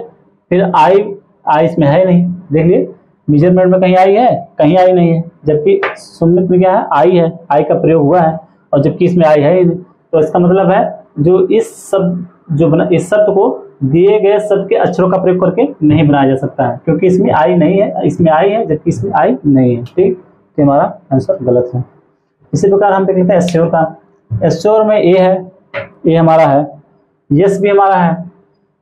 फिर आई इसमें है नहीं। देख लिए मेजरमेंट में कहीं आई है, कहीं आई नहीं है, जबकि सुमित में क्या है? आई है, आई का प्रयोग हुआ है, और जबकि इसमें आई है ही नहीं। तो इसका मतलब है जो इस शब्द को दिए गए शब्द के अक्षरों का प्रयोग करके नहीं बनाया जा सकता है, क्योंकि इसमें आई नहीं है, इसमें आई है जबकि इसमें आई नहीं है। ठीक, तो हमारा आंसर गलत है। इसी प्रकार हम देख लेते हैं एश्योर का। एश्योर में ए है, ए हमारा है, यस भी हमारा है,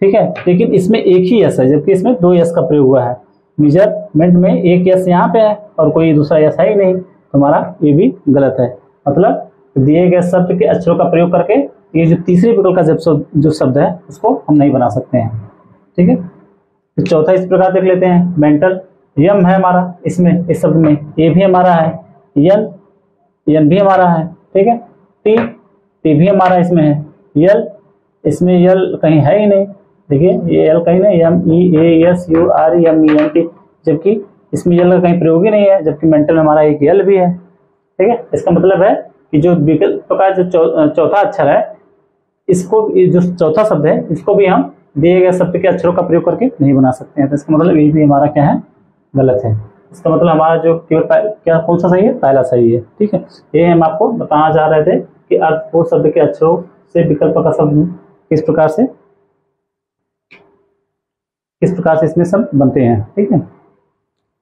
ठीक है, लेकिन इसमें एक ही यस है जबकि इसमें दो यस का प्रयोग हुआ है। मेजरमेंट में एक यस यहाँ पे है और कोई दूसरा यस है ही नहीं, तो हमारा ये भी गलत है। मतलब दिए गए शब्द के अक्षरों का प्रयोग करके ये जो तीसरे विकल्प का जो शब्द है उसको हम नहीं बना सकते हैं, ठीक है। तो चौथा इस प्रकार देख लेते हैं मेंटल। यम है हमारा इसमें, इस शब्द में ए भी हमारा है, यन भी हमारा है, ठीक है, टी भी हमारा इसमें है, यल इसमें यल कहीं है ही नहीं, देखिए ये यल कहीं नहीं, M E A S U R E M N N, जबकि इसमें यल का कहीं प्रयोग ही नहीं है, जबकि मेंटल में हमारा एक यल भी है, ठीक है। इसका मतलब है कि जो विकल्प का जो चौथा अक्षर है इसको, जो चौथा शब्द है इसको भी हम दिए गए शब्द के अक्षरों का प्रयोग करके नहीं बना सकते हैं। तो इसका मतलब ये भी हमारा क्या है, गलत है। इसका मतलब हमारा जो केवल क्या कौन सा सही है, पहला सही है, ठीक है। ये हम आपको बताना चाह रहे थे कि अर्थपूर्ण शब्द के अक्षरों से विकल्प का शब्द किस प्रकार से इसमें सब बनते हैं, ठीक है।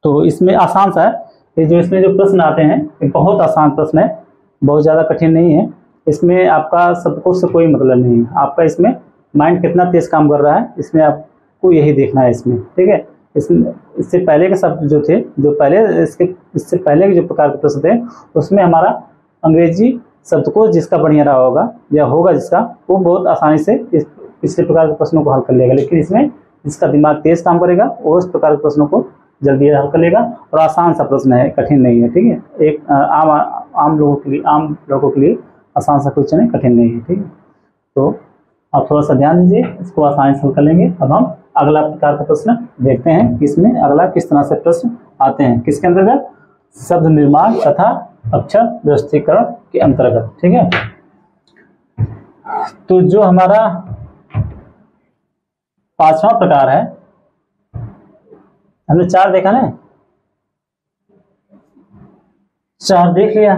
तो इसमें आसान सा है, ये जो इसमें जो प्रश्न आते हैं ये बहुत आसान प्रश्न है, बहुत ज़्यादा कठिन नहीं है। इसमें आपका शब्दकोश से कोई मतलब नहीं है, आपका इसमें माइंड कितना तेज काम कर रहा है इसमें आपको यही देखना है इसमें, ठीक है। इससे पहले के शब्द जो थे, जो पहले इससे पहले के जो प्रकार के प्रश्न थे उसमें हमारा अंग्रेजी शब्दकोश जिसका बढ़िया रहा होगा या होगा जिसका, वो बहुत आसानी से इस पिछले प्रकार के प्रश्नों को हल कर लेगा। लेकिन इसमें जिसका दिमाग तेज काम करेगा वो इस प्रकार के प्रश्नों को जल्दी हल कर लेगा, और आसान सा प्रश्न है, कठिन नहीं है, ठीक है। एक आम लोगों के लिए आसान सा क्वेश्चन है, कठिन नहीं है, ठीक है। तो आप थोड़ा सा ध्यान दीजिए, इसको आसानी से हल कर लेंगे। अब हम अगला प्रकार का प्रश्न देखते हैं कि इसमें अगला किस तरह से प्रश्न आते हैं, किसके अंतर्गत, शब्द निर्माण तथा अक्षर व्यवस्थीकरण के अंतर्गत, ठीक है। तो जो हमारा पांचवा प्रकार है, हमने चार देखा ना, चार देख लिया,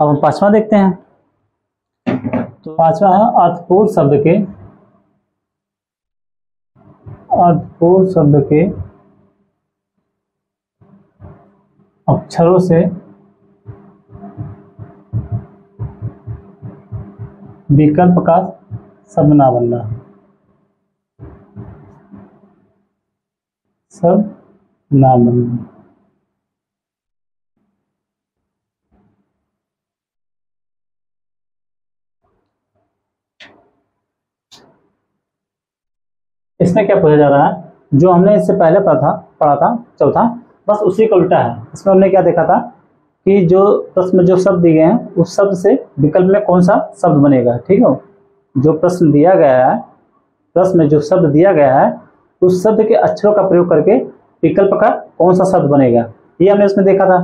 अब हम पांचवा देखते हैं। तो पांचवा है अर्थपूर्ण शब्द के अक्षरों से विकल्प का शब्द ना बनना, शब्द ना बनना। इसमें क्या पूछा जा रहा है, जो हमने इससे पहले पढ़ा था चौथा, बस उसी का उल्टा है। इसमें हमने क्या देखा था कि जो प्रश्न में जो शब्द दिए गए हैं उस शब्द से विकल्प में कौन सा शब्द बनेगा, ठीक है। जो प्रश्न दिया गया है, प्रश्न में जो शब्द दिया गया है उस शब्द के अक्षरों का प्रयोग करके विकल्प का कौन सा शब्द बनेगा, ये हमने इसमें देखा था।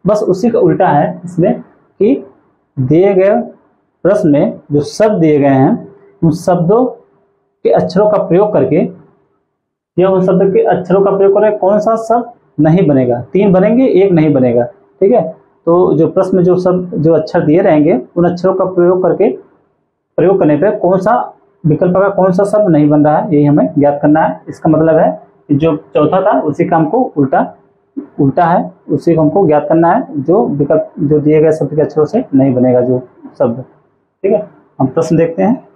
बस उसी का उल्टा है इसमें कि दिए गए प्रश्न में जो शब्द दिए गए हैं उन शब्दों के अक्षरों का प्रयोग करके या उन शब्द के अक्षरों का प्रयोग करके कौन सा शब्द नहीं बनेगा। तीन बनेंगे, एक नहीं बनेगा, ठीक है। तो जो प्रश्न में जो शब्द जो अक्षर दिए रहेंगे उन अक्षरों का प्रयोग करने पे कौन सा विकल्प का कौन सा शब्द नहीं बन रहा है, यही हमें ज्ञात करना है। इसका मतलब है कि जो चौथा था उसी का हमको उल्टा है, उसी को हमको ज्ञात करना है, जो विकल्प जो दिए गए शब्द के अक्षरों से नहीं बनेगा जो शब्द, ठीक है। हम प्रश्न देखते हैं।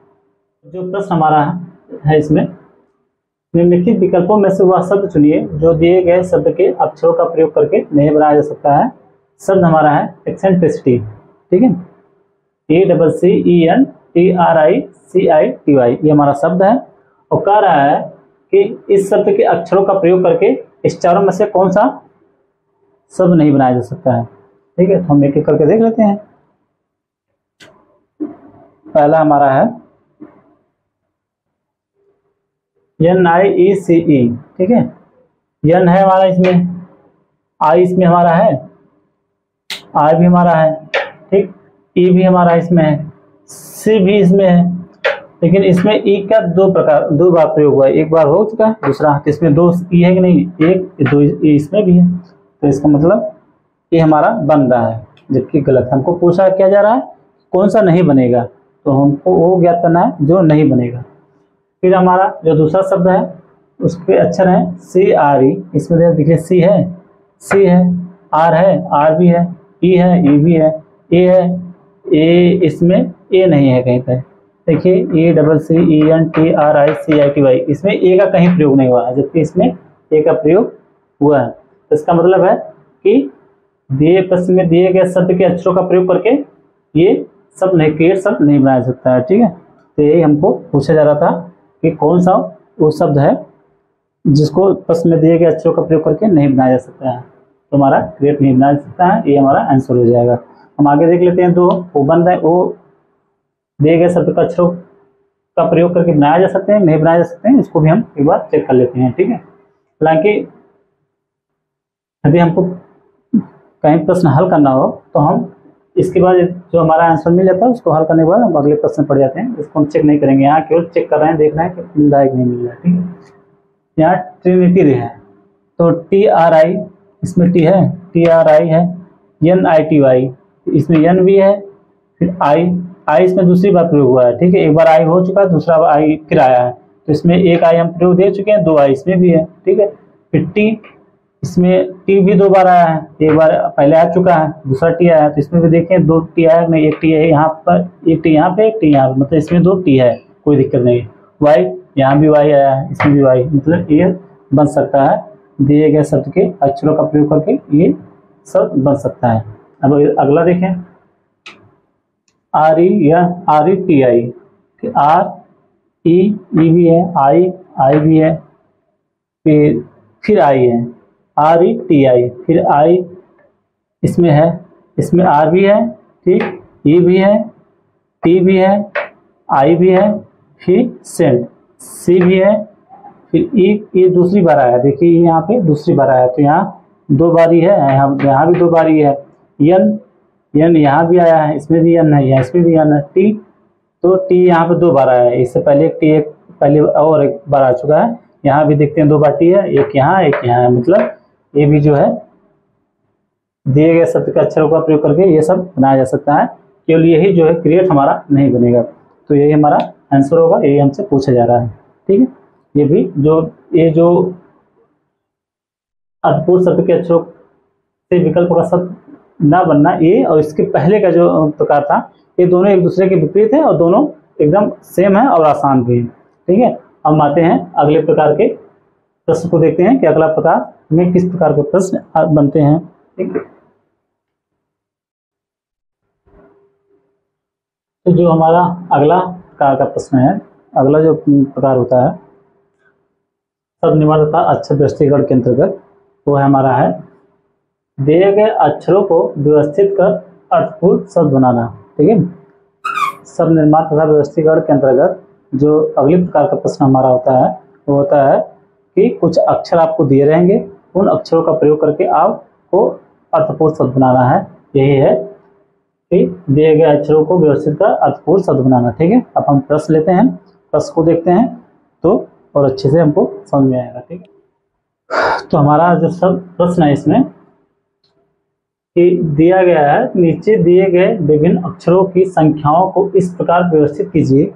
जो प्रश्न हमारा है इसमें निम्नलिखित विकल्पों में से वह शब्द चुनिए जो दिए गए शब्द के अक्षरों का प्रयोग करके नहीं बनाया जा सकता है। शब्द हमारा है एक्सेंट्रिसिटी, ठीक है, ECCENTRICITY, ये हमारा शब्द है और कह रहा है कि इस शब्द के अक्षरों का प्रयोग करके इस चारों में से कौन सा शब्द नहीं बनाया जा सकता है, ठीक है। तो हम एक एक करके देख लेते हैं। पहला हमारा है NIECE, ठीक है, यन है हमारा इसमें, आई इसमें हमारा है, आई भी हमारा है, ठीक, ई भी हमारा इसमें है, सी भी इसमें है, लेकिन इसमें ई का दो बार प्रयोग हुआ है, एक बार हो चुका है, दूसरा इसमें दो ई है कि नहीं, एक दो ई इसमें भी है। तो इसका मतलब ये हमारा बन रहा है, जबकि गलत। हमको पूछा क्या जा रहा है कौन सा नहीं बनेगा, तो हमको वो ज्ञात करना है जो नहीं बनेगा। फिर हमारा जो दूसरा शब्द है उसके अक्षर हैं CRE, इसमें देखिए सी है, आर है, आर भी है, ई है, ई भी है, ए है, ए इसमें ए नहीं है कहीं पे। देखिए A double C E N T R I C I T Y, इसमें ए का कहीं प्रयोग नहीं हुआ है, जबकि इसमें ए का प्रयोग हुआ है। तो इसका मतलब है कि दिए प्रश्न में दिए गए शब्द के अक्षरों का प्रयोग करके ये शब्द नहीं, क्रिएट शब्द नहीं बनाया सकता है। ठीक है, तो यही हमको पूछा जा रहा था कि कौन सा वो शब्द है जिसको प्रश्न में दिए गए अक्षरों का प्रयोग करके नहीं बनाया जा सकता है, तो हमारा क्रिएट नहीं बनाया जा सकता है, ये हमारा आंसर हो जाएगा। हम आगे देख लेते हैं। तो वो बन रहे वो दिए गए शब्द का अक्षरों का प्रयोग करके बनाया जा सकते हैं, नहीं बनाया जा सकते हैं, इसको भी हम एक बार चेक कर लेते हैं। ठीक है, हालांकि यदि हमको कहीं प्रश्न हल करना हो तो हम इसके बाद जो हमारा आंसर मिल जाता है उसको हल करने के बाद हम अगले प्रश्न पढ़ जाते हैं, इसको हम चेक नहीं करेंगे। यहाँ केवल चेक कर रहे हैं, देख रहे हैं कि मिल रहा है कि नहीं मिल रहा है। ठीक है, यहाँ ट्रिनिटी रे है, तो टी आर आई, इसमें टी है, टी आर आई है, एन आई टी वाई, इसमें एन भी है, फिर आई, आई इसमें दूसरी बार प्रयोग हुआ है। ठीक है, एक बार आई हो चुका है, दूसरा आई फिर आया है, तो इसमें एक आई हम प्रयोग दे चुके हैं, दो आई इसमें भी है। ठीक है, फिर टी, इसमें टी भी दो बार आया है, एक बार पहले आ चुका है, दूसरा टी आया है, तो इसमें भी देखें दो टी आया नहीं, एक टी है यहाँ पर, एक टी यहाँ पे, एक टी यहाँ पे, मतलब इसमें दो टी है, कोई दिक्कत नहीं है। वाई, यहाँ भी वाई आया है, इसमें भी वाई, मतलब ये बन सकता है, दिए गए शब्द के अक्षरों का प्रयोग करके ये शब्द बन सकता है। अब अगला देखें, आर ई या R E T I, R E, E भी है, आई, आई भी है, फिर आई है, आर ई टी आई, फिर आई इसमें है, इसमें आर भी है, ठीक, ई भी है, टी भी है, आई भी है, फिर सेंट, सी भी है, फिर ई, ये दूसरी बार आया, देखिए यहाँ पे दूसरी बार आया, तो यहाँ दो बारी है, यहाँ भी दो बारी है। एन, एन यहाँ भी आया है, इसमें भी एन है, यहाँ इसमें भी एन है। टी, तो टी यहाँ पे दो बार आया है, इससे पहले एक टी एक पहले और एक बार आ चुका है, यहाँ भी देखते हैं दो बार टी है, एक यहाँ है, मतलब ये भी जो है दिए गए शब्द के अक्षरों का प्रयोग करके ये सब बनाया जा सकता है, केवल यही जो है क्रिएट हमारा नहीं बनेगा। तो यही हमारा आंसर होगा, यही हमसे पूछा जा रहा है। ठीक है, ये भी ये जो अर्थपूर्ण शब्द के अक्षरों से विकल्प का शब्द ना बनना, ये और इसके पहले का जो प्रकार था, ये दोनों एक दूसरे के विपरीत है और दोनों एकदम सेम है और आसान भी है। ठीक है, हम आते हैं अगले प्रकार के प्रश्न को देखते हैं कि अगला प्रकार में किस प्रकार के प्रश्न बनते हैं। ठीक है, तो जो हमारा अगला प्रकार का प्रश्न है, अगला जो प्रकार होता है शब्द निर्माण तथा अक्षर व्यवस्थीकरण के अंतर्गत, वो है हमारा है दिए गए अक्षरों को व्यवस्थित कर अर्थपूर्ण शब्द बनाना। ठीक है, शब्द निर्माण तथा व्यवस्थीकरण के अंतर्गत जो अगले प्रकार का प्रश्न हमारा होता है वो होता है कि कुछ अक्षर आपको दिए रहेंगे, उन अक्षरों का प्रयोग करके आपको अर्थपूर्ण शब्द बनाना है। यही है कि दिए गए अक्षरों को व्यवस्थित कर अर्थपूर्ण शब्द बनाना। ठीक है, अब हम प्रश्न लेते हैं, प्रश्न को देखते हैं तो और अच्छे से हमको समझ में आएगा। ठीक है, तो हमारा जो सब प्रश्न है इसमें कि दिया गया है नीचे दिए गए विभिन्न अक्षरों की संख्याओं को इस प्रकार व्यवस्थित कीजिए,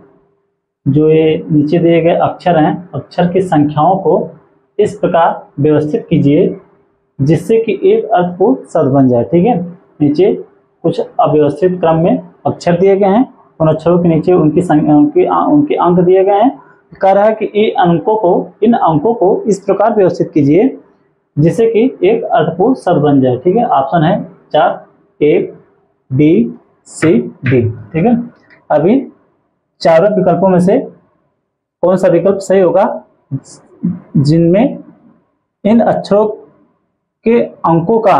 जो ये नीचे दिए गए अक्षर हैं, अक्षर की संख्याओं को इस प्रकार व्यवस्थित कीजिए जिससे कि एक अर्थपूर्ण शब्द बन जाए। ठीक है, नीचे कुछ अव्यवस्थित क्रम में अक्षर दिए गए हैं, उन अक्षरों के नीचे उनके अंक दिए गए हैं। कह रहा है कि इन अंकों को इस प्रकार व्यवस्थित कीजिए जिससे कि एक अर्थपूर्ण शब्द बन जाए। ठीक है, ऑप्शन है 4, A, B, C, D। ठीक है, अभी चारों विकल्पों में से कौन सा विकल्प सही होगा जिनमें इन अक्षरों के अंकों का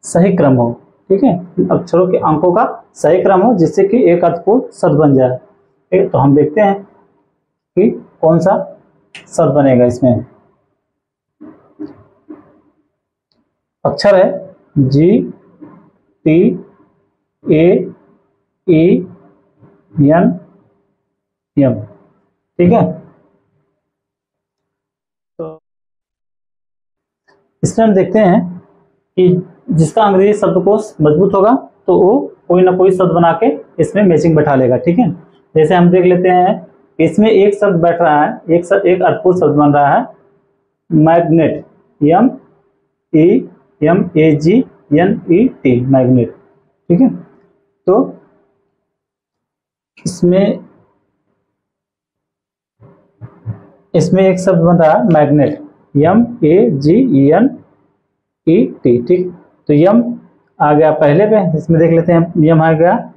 सही क्रम हो। ठीक है, अक्षरों के अंकों का सही क्रम हो जिससे कि एक अर्थपूर्ण शब्द बन जाए। ठीक है, तो हम देखते हैं कि कौन सा शब्द बनेगा। इसमें अक्षर है G, T, A, E, N, M। ठीक है, तो इसमें हम देखते हैं कि जिसका अंग्रेजी शब्दकोश मजबूत होगा तो वो कोई ना कोई शब्द बना के इसमें मैचिंग बैठा लेगा। ठीक है, जैसे हम देख लेते हैं इसमें एक शब्द बैठ रहा है, एक अर्थपूर्ण शब्द बन रहा है मैग्नेट, M-E-M-A-G NET मैग्नेट, ठीक है। तो इसमें एक शब्द बन रहा है मैग्नेट, MAGNET, ठीक। तो यम आ गया पहले पे, इसमें देख लेते हैं, यम आ गया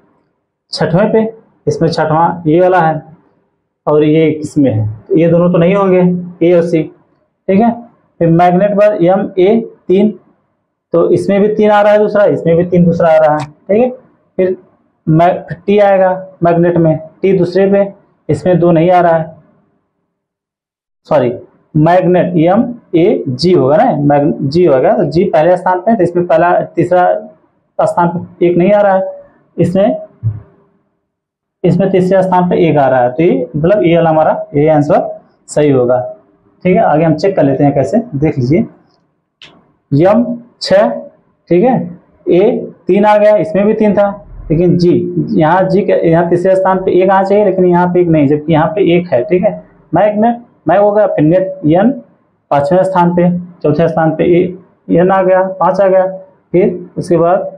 छठवें पे, इसमें छठवां ये वाला है और ये किसमें है, ये दोनों तो नहीं होंगे, ए और सी, ठीक है। फिर मैग्नेट पर MA 3, तो इसमें भी 3 आ रहा है दूसरा, इसमें भी 3 दूसरा आ रहा है, ठीक है। फिर T आएगा मैग्नेट में, T दूसरे पे, इसमें 2 नहीं आ रहा है, सॉरी मैग्नेट MAG होगा ना, G होगा, तो G पहले स्थान पे, तो इसमें पहला तीसरा स्थान पे 1 नहीं आ रहा है, इसमें तीसरे स्थान पे 1 आ रहा है, तो ये मतलब ये वाला हमारा ये आंसर सही होगा, ठीक है। आगे हम चेक कर लेते हैं कैसे, देख लीजिए। यम 6, ठीक है, A 3 आ गया, इसमें भी 3 था, लेकिन G यहाँ यहाँ तीसरे स्थान पे 1 आना चाहिए, लेकिन यहाँ पे 1 नहीं, जबकि यहाँ पे 1 है, ठीक है। मैग्नेट मैग हो गया, फिर नेट N 5वें स्थान पे, चौथे स्थान पे N आ गया, 5 आ गया, फिर उसके बाद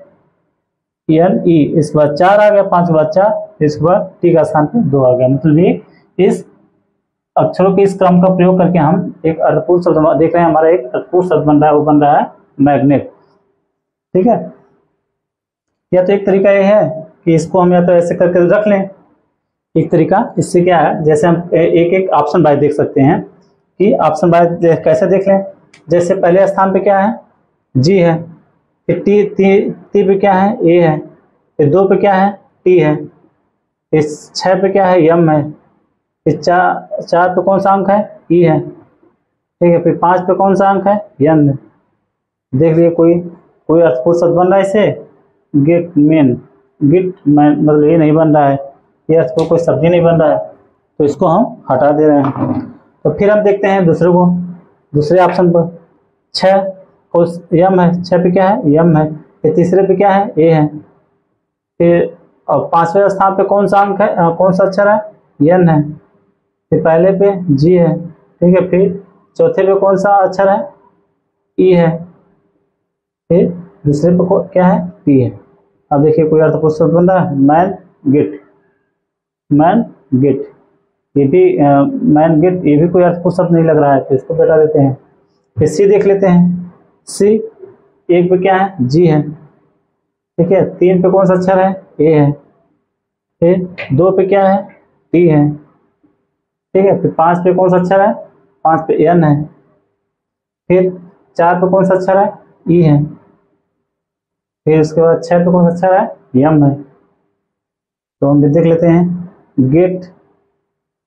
NE, इसके बाद 4 आ गया, 5 के बाद 4, फिर इसके बाद T का स्थान पे 2 आ गया। मतलब ये इस अक्षरों के इस क्रम का प्रयोग करके हम एक अर्थपूर्ण शब्द देख रहे हैं, हमारा एक अर्थपूर्ण शब्द बन रहा है, वो बन रहा है मैग्नेट, ठीक है। या तो एक तरीका ये है कि इसको हम या तो ऐसे करके रख लें, एक तरीका इससे क्या है, जैसे हम एक एक ऑप्शन बाय देख सकते हैं कि ऑप्शन बाय कैसे देख लें। जैसे पहले स्थान पे क्या है, G है, फिर टी पे क्या है, A है, फिर 2 पे क्या है, T है, फिर 6 पे क्या है, M है, फिर 4 पे कौन सा अंक है, E है, ठीक है। फिर 5 पे कौन सा अंक है, N है। देख लिए कोई अर्थपूर्ण शब्द बन रहा है इसे, गिट मैन मतलब ये नहीं बन रहा है, ये अर्थपूर्ण कोई शब्द ही नहीं बन रहा है, तो इसको हम हटा दे रहे हैं। तो फिर हम देखते हैं दूसरे ऑप्शन पर 6 को M है, 6 पे क्या है, M है, फिर तीसरे पे क्या है, A है, फिर और 5वें स्थान पे कौन सा अंक है, कौन सा अक्षर है, N है, फिर पहले पे G है, ठीक है, फिर चौथे पे कौन सा अक्षर है, E है, फिर दूसरे पे क्या है, P है। अब देखिए कोई अर्थपूर्ण शब्द बन रहा है, मैन गेट, ये भी मैन गेट, ये भी कोई अर्थपूर्ण शब्द नहीं लग रहा है, तो इसको बेटा देते हैं। फिर C देख लेते हैं, C 1 पे क्या है, G है, ठीक है, 3 पे कौन सा अक्षर है, A है, फिर 2 पे क्या है, T है, ठीक है, फिर 5 पे कौन सा अक्षर है, 5 पे N है, फिर 4 पे कौन सा अक्षर है, E है, फिर उसके बाद 6 पे कौन सा अक्षर है, M है। तो हम भी देख लेते हैं,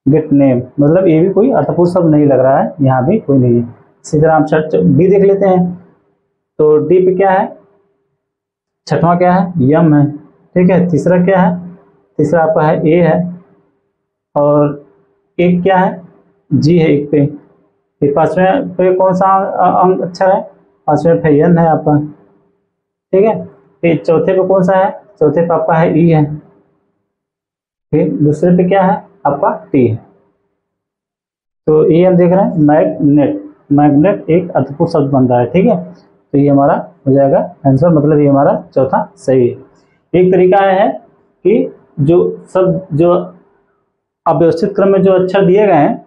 गेट नेम, मतलब ये भी कोई अर्थपूर्ण शब्द नहीं लग रहा है, यहाँ भी कोई नहीं है। इसी तरह हम D देख लेते हैं, तो D पे क्या है, छठवां क्या है, M है, ठीक है, तीसरा क्या है, तीसरा आपका है A है, और एक क्या है, G है 1 पे, फिर 5वें पे कौन सा अंक अक्षर है, 5वें पे N है आपका, ठीक है, फिर चौथे पे कौन सा है, चौथे पे आपका है E है, फिर दूसरे पे क्या है आपका T है। तो ये हम देख रहे हैं मैग्नेट एक अर्थपूर्ण शब्द बन रहा है, ठीक है। तो ये हमारा हो जाएगा आंसर, मतलब ये हमारा चौथा सही है। एक तरीका है कि जो अव्यवस्थित क्रम में जो अक्षर दिए गए हैं,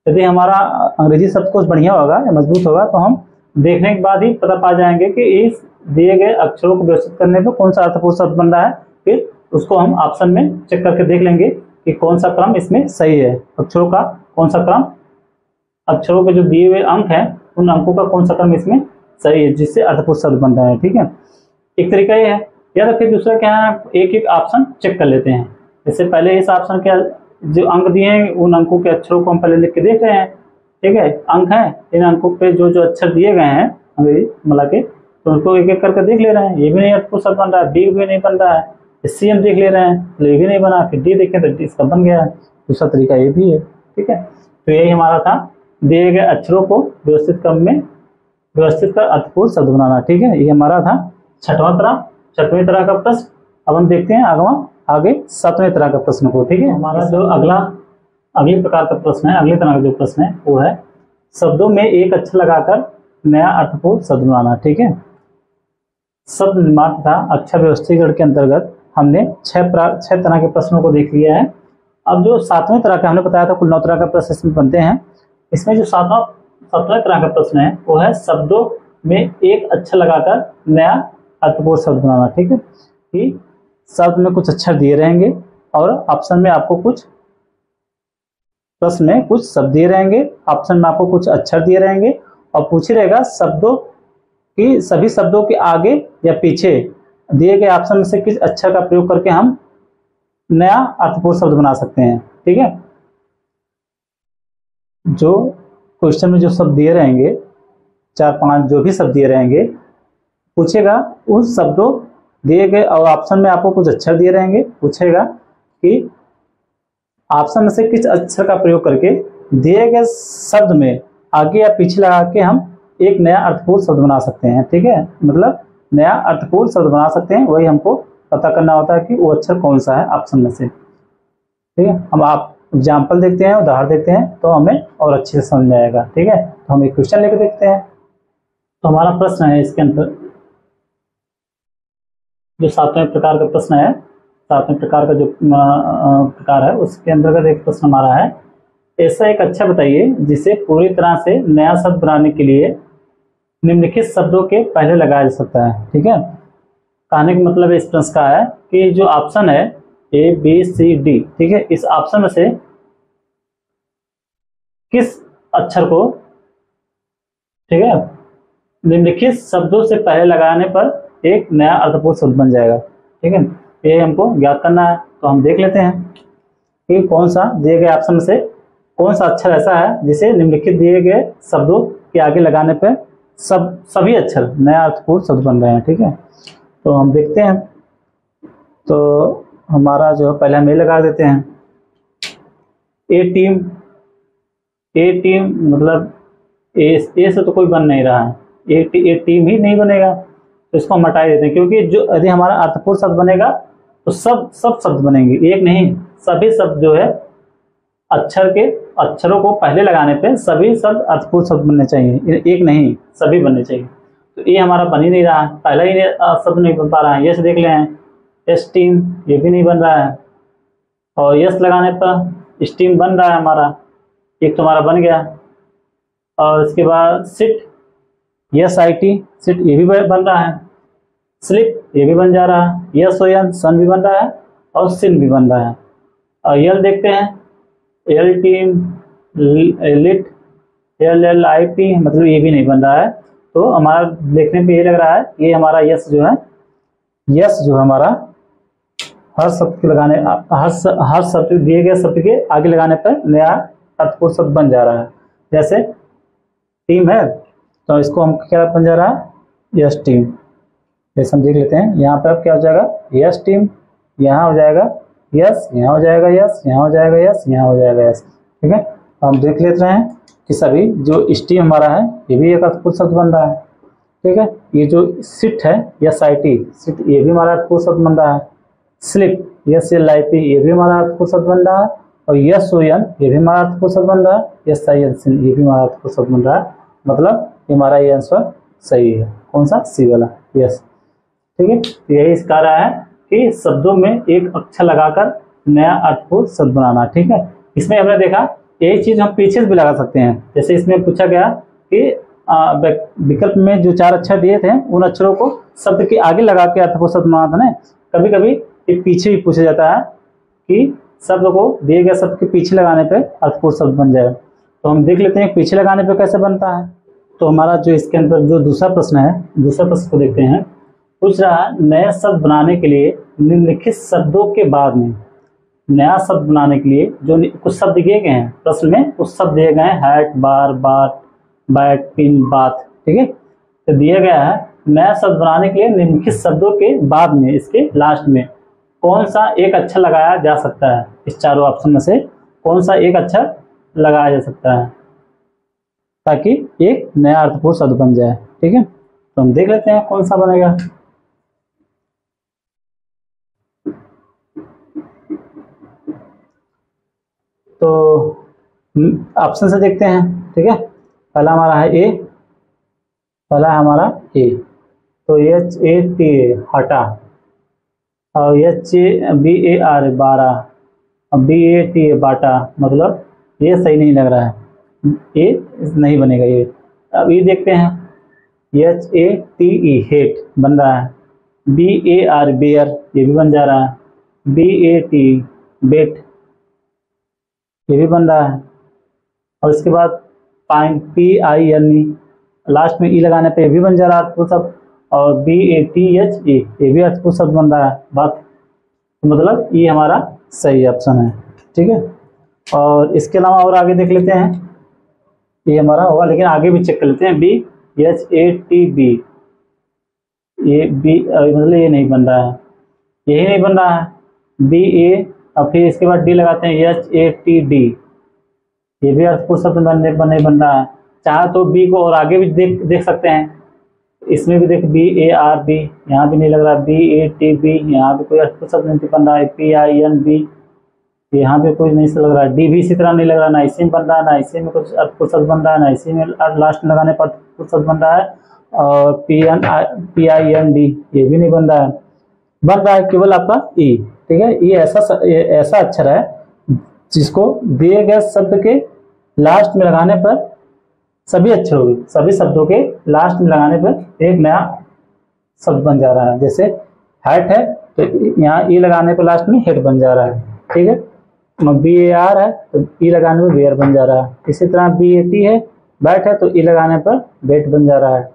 यदि हमारा अंग्रेजी शब्दकोश बढ़िया होगा या मजबूत होगा, तो हम देखने के बाद ही पता पा जाएंगे कि इस दिए गए अक्षरों को व्यवस्थित करने पर कौन सा अर्थपूर्ण शब्द बन रहा है। फिर उसको हम ऑप्शन में चेक करके देख लेंगे कि कौन सा क्रम इसमें सही है, अक्षरों का कौन सा क्रम, अक्षरों के जो दिए हुए अंक हैं उन अंकों का कौन सा क्रम इसमें सही है, जिससे अर्थपूर्ण शब्द बन रहा है, ठीक है। एक तरीका ये है, या तो फिर दूसरा क्या है, एक एक ऑप्शन चेक कर लेते हैं। जैसे पहले इस ऑप्शन के जो अंक दिए हैं उन अंकों के अक्षरों को हम पहले लिख के देख रहे हैं, ठीक है, अंक है, इन अंकों पे जो अक्षर दिए गए हैं अंग्रेजी मिला के, तो उनको एक एक करके देख ले रहे हैं, ये भी नहीं अर्थपूर्ण शब्द बन रहा है, डी भी नहीं बन रहा है, सी हम देख ले रहे हैं, तो ये भी नहीं बना, फिर डी देखें तो इसका बन गया है। दूसरा तरीका ये भी है, ठीक है। तो यही हमारा था, दिए गए अक्षरों को व्यवस्थित क्रम में व्यवस्थित कर अर्थपूर्ण शब्द बनाना, ठीक है। ये हमारा था छठवें तरह का प्रश्न। अब हम देखते हैं आगे 7वें तरह का प्रश्न को, ठीक है। हमारा जो अगले प्रकार का प्रश्न है, अगले तरह का जो प्रश्न है वो है शब्दों में एक अक्षर लगाकर नया अर्थपूर्ण शब्द बनाना, ठीक है। शब्द निर्माण तथा अक्षर व्यवस्थीकरण के अंतर्गत हमने छह तरह के प्रश्नों को देख लिया है। अब जो 7वें तरह का हमने बताया था, कुल 9 तरह का प्रश्न इसमें बनते हैं। इसमें जो 7वां तरह का प्रश्न है वो है शब्दों में एक अक्षर लगाकर नया अर्थपूर्ण शब्द बनाना। ठीक है, कि शब्द में कुछ अक्षर दिए रहेंगे और ऑप्शन में आपको कुछ, प्रश्न में कुछ शब्द दिए रहेंगे, ऑप्शन में आपको कुछ अक्षर दिए रहेंगे और पूछ रहेगा शब्दों की सभी शब्दों के आगे या पीछे दिए गए ऑप्शन में से किस अक्षर का प्रयोग करके हम नया अर्थपूर्ण शब्द बना सकते हैं। ठीक है, जो क्वेश्चन में जो शब्द दिए रहेंगे, 4-5 जो भी शब्द दिए रहेंगे, पूछेगा उस शब्दों दिए गए और ऑप्शन में आपको कुछ अक्षर दिए रहेंगे, पूछेगा कि ऑप्शन में से किस अक्षर का प्रयोग करके दिए गए शब्द में आगे या पीछे लगा के हम एक नया अर्थपूर्ण शब्द बना सकते हैं। ठीक है, मतलब नया अर्थपूर्ण शब्द बना सकते हैं, वही हमको पता करना होता है कि वो अक्षर कौन सा है ऑप्शन में से। ठीक है, हम आप एग्जाम्पल देखते हैं, उदाहरण देखते हैं तो हमें और अच्छे से समझ में आएगा। ठीक है, तो हम एक क्वेश्चन लेकर देखते हैं। तो हमारा प्रश्न है इसके अंदर जो 7वें प्रकार का प्रश्न है, 7वें प्रकार का जो प्रकार है उसके अंतर्गत एक प्रश्न हमारा है, ऐसा एक अक्षर बताइए जिसे पूरी तरह से नया शब्द बनाने के लिए निम्नलिखित शब्दों के पहले लगाया जा सकता है। ठीक है, कहने का मतलब इस प्रश्न का है कि जो ऑप्शन है ABCD, ठीक है, इस ऑप्शन में से किस अक्षर को, ठीक है, निम्नलिखित शब्दों से पहले लगाने पर एक नया अर्थपूर्ण शब्द बन जाएगा। ठीक है, ये हमको ज्ञात करना है। तो हम देख लेते हैं कि कौन सा दिए गए ऑप्शन से कौन सा अक्षर ऐसा है जिसे निम्नलिखित दिए गए शब्दों के आगे लगाने पर सभी अक्षर नया अर्थपूर्ण शब्द बन रहे हैं। ठीक है, तो हम देखते हैं। तो हमारा जो पहले हम ये लगा देते हैं, ए टीम मतलब ए से तो कोई बन नहीं रहा है, ए टीम ही नहीं बनेगा, तो इसको हम हटा देते हैं, क्योंकि जो यदि हमारा अर्थपूर्ण शब्द बनेगा तो सब शब्द बनेंगे, एक नहीं, सभी शब्द जो है अक्षरों को पहले लगाने पे सभी शब्द अर्थपूर्ण शब्द बनने चाहिए, एक नहीं सभी बनने चाहिए। तो ये हमारा बन ही नहीं रहा है, पहला ही शब्द नहीं बन पा रहा है। यस देख ले हैं, स्टीम, ये भी नहीं बन रहा है, और यस लगाने पर स्टीम बन रहा है हमारा, एक तो हमारा बन गया। और इसके बाद सिट, SIT सिट, ये भी बन रहा है। स्लिप, ये भी बन जा रहा है। SON सन भी बन रहा है और सिन भी बन रहा है। और यल देखते हैं, एल टीम, लिट, LLIP, मतलब ये भी नहीं बन रहा है। तो हमारा देखने पे ये लग रहा है ये हमारा यस जो है हमारा हर शब्द के लगाने, हर शब्द दिए गए शब्द के आगे लगाने पर नया अर्थपूर्ण शब्द बन जा रहा है। जैसे टीम है तो इसको हम क्या बन जा रहा है, यस टीम। जैसे हम देख लेते हैं, यहाँ पर अब क्या हो जाएगा, यस टीम, यहाँ हो जाएगा यस, यहाँ हो जाएगा यस, यहाँ हो जाएगा यस, यहाँ हो जाएगा यस। ठीक है, तो हम देख लेते हैं कि सभी जो स्टीम हमारा है ये भी एक अर्थपूर्ण शब्द बन रहा है। ठीक है, ये जो सिट है SIT सिट, ये भी हमारा अर्थपूर्ण शब्द बन रहा है। स्लिप, SLIP, ये भी हमारा अर्थपूर्ण शब्द बन रहा है। और SON, ये भी हमारा अर्थपूर्ण शब्द बन रहा है। SIN सिन, ये भी हमारा अर्थपूर्ण शब्द बन रहा है। मतलब हमारा ये आंसर सही है, कौन सा, सी वाला, यस। ठीक है, यही इसका रहा है कि शब्दों में एक अक्षर लगाकर नया अर्थपूर्ण शब्द बनाना। ठीक है, इसमें हमने देखा यही चीज हम पीछे भी लगा सकते हैं। जैसे इसमें पूछा गया कि विकल्प में जो 4 अक्षर दिए थे उन अक्षरों को शब्द के आगे लगा के अर्थपूर्ण शब्द बनाना था ना। कभी कभी ये पीछे भी पूछा जाता है कि शब्द को दिए गए शब्द के पीछे लगाने पर अर्थपूर्ण शब्द बन जाए। तो हम देख लेते हैं पीछे लगाने पर कैसे बनता है। तो हमारा जो इसके अंदर जो दूसरा प्रश्न है, दूसरा प्रश्न को देखते हैं। पूछ रहा है नया शब्द बनाने के लिए निम्नलिखित शब्दों के बाद में, नया शब्द बनाने के लिए जो कुछ शब्द दिए गए हैं प्रश्न में, कुछ शब्द दिए गए हैं, हैट, बार, बाट, बैट, पिन, बात। ठीक है, तो दिया गया है नया शब्द बनाने के लिए निम्नलिखित शब्दों के बाद में, इसके लास्ट में कौन सा एक अक्षर लगाया जा सकता है। इस चारों ऑप्शन में से कौन सा एक अक्षर लगाया जा सकता है ताकि एक नया अर्थपूर्ण शब्द बन जाए। ठीक है, तो हम देख लेते हैं कौन सा बनेगा। तो ऑप्शन से देखते हैं। ठीक है, पहला हमारा है ए, तो HATA हटा, और HBAR 12, और BATA बाटा, मतलब ये सही नहीं लग रहा है, ये नहीं बनेगा ये। अब ये देखते हैं, HATE हेट बन रहा है, BAR बेयर ये भी बन जा रहा है, BAT बेट ये भी बन रहा है, और इसके बाद PINE लास्ट में ई लगाने पे ये भी बन जा रहा है अर्थपूर्ण शब्द, और BATHE ये भी अर्थपूर्ण शब्द बन रहा है। बात मतलब ये हमारा सही ऑप्शन है, ठीक है। और इसके अलावा और आगे देख लेते हैं, ये हमारा होगा, लेकिन आगे भी चेक कर लेते हैं। BHATB ये बी मतलब ये नहीं बन रहा है, यही नहीं बन रहा है। BA और फिर इसके बाद D लगाते हैं, HATD ये भी अर्थपूर्ण शब्द नहीं बन रहा है। चाहे तो B को और आगे भी देख सकते हैं, इसमें भी देख BARB यहाँ भी नहीं लग रहा, BATB यहाँ भी कोई अर्थपूर्ण शब्द नहीं बन रहा है, PINB यहाँ पे कोई नहीं लग रहा है, D भी इसी तरह नहीं लग रहा, ना इसी में बन रहा है, ना इसी में कुछ अर्थपूर्ण शब्द बन रहा है, ना इसी में लास्ट लगाने पर अर्थपूर्ण शब्द बन रहा है, और PIND ये भी नहीं बन रहा है। बन रहा है केवल आपका E, ठीक है। ये ऐसा अक्षर है जिसको दिए गए शब्द के लास्ट में लगाने पर सभी अक्षरों के सभी शब्दों के लास्ट में लगाने पर एक नया शब्द बन जा रहा है। जैसे हैट है तो यहाँ ई लगाने पर लास्ट में हेट बन जा रहा है, ठीक है। BAR है तो ई लगाने पर बेयर बन जा रहा है। इसी तरह BAT है बैट है तो ई लगाने पर बेट बन जा रहा है।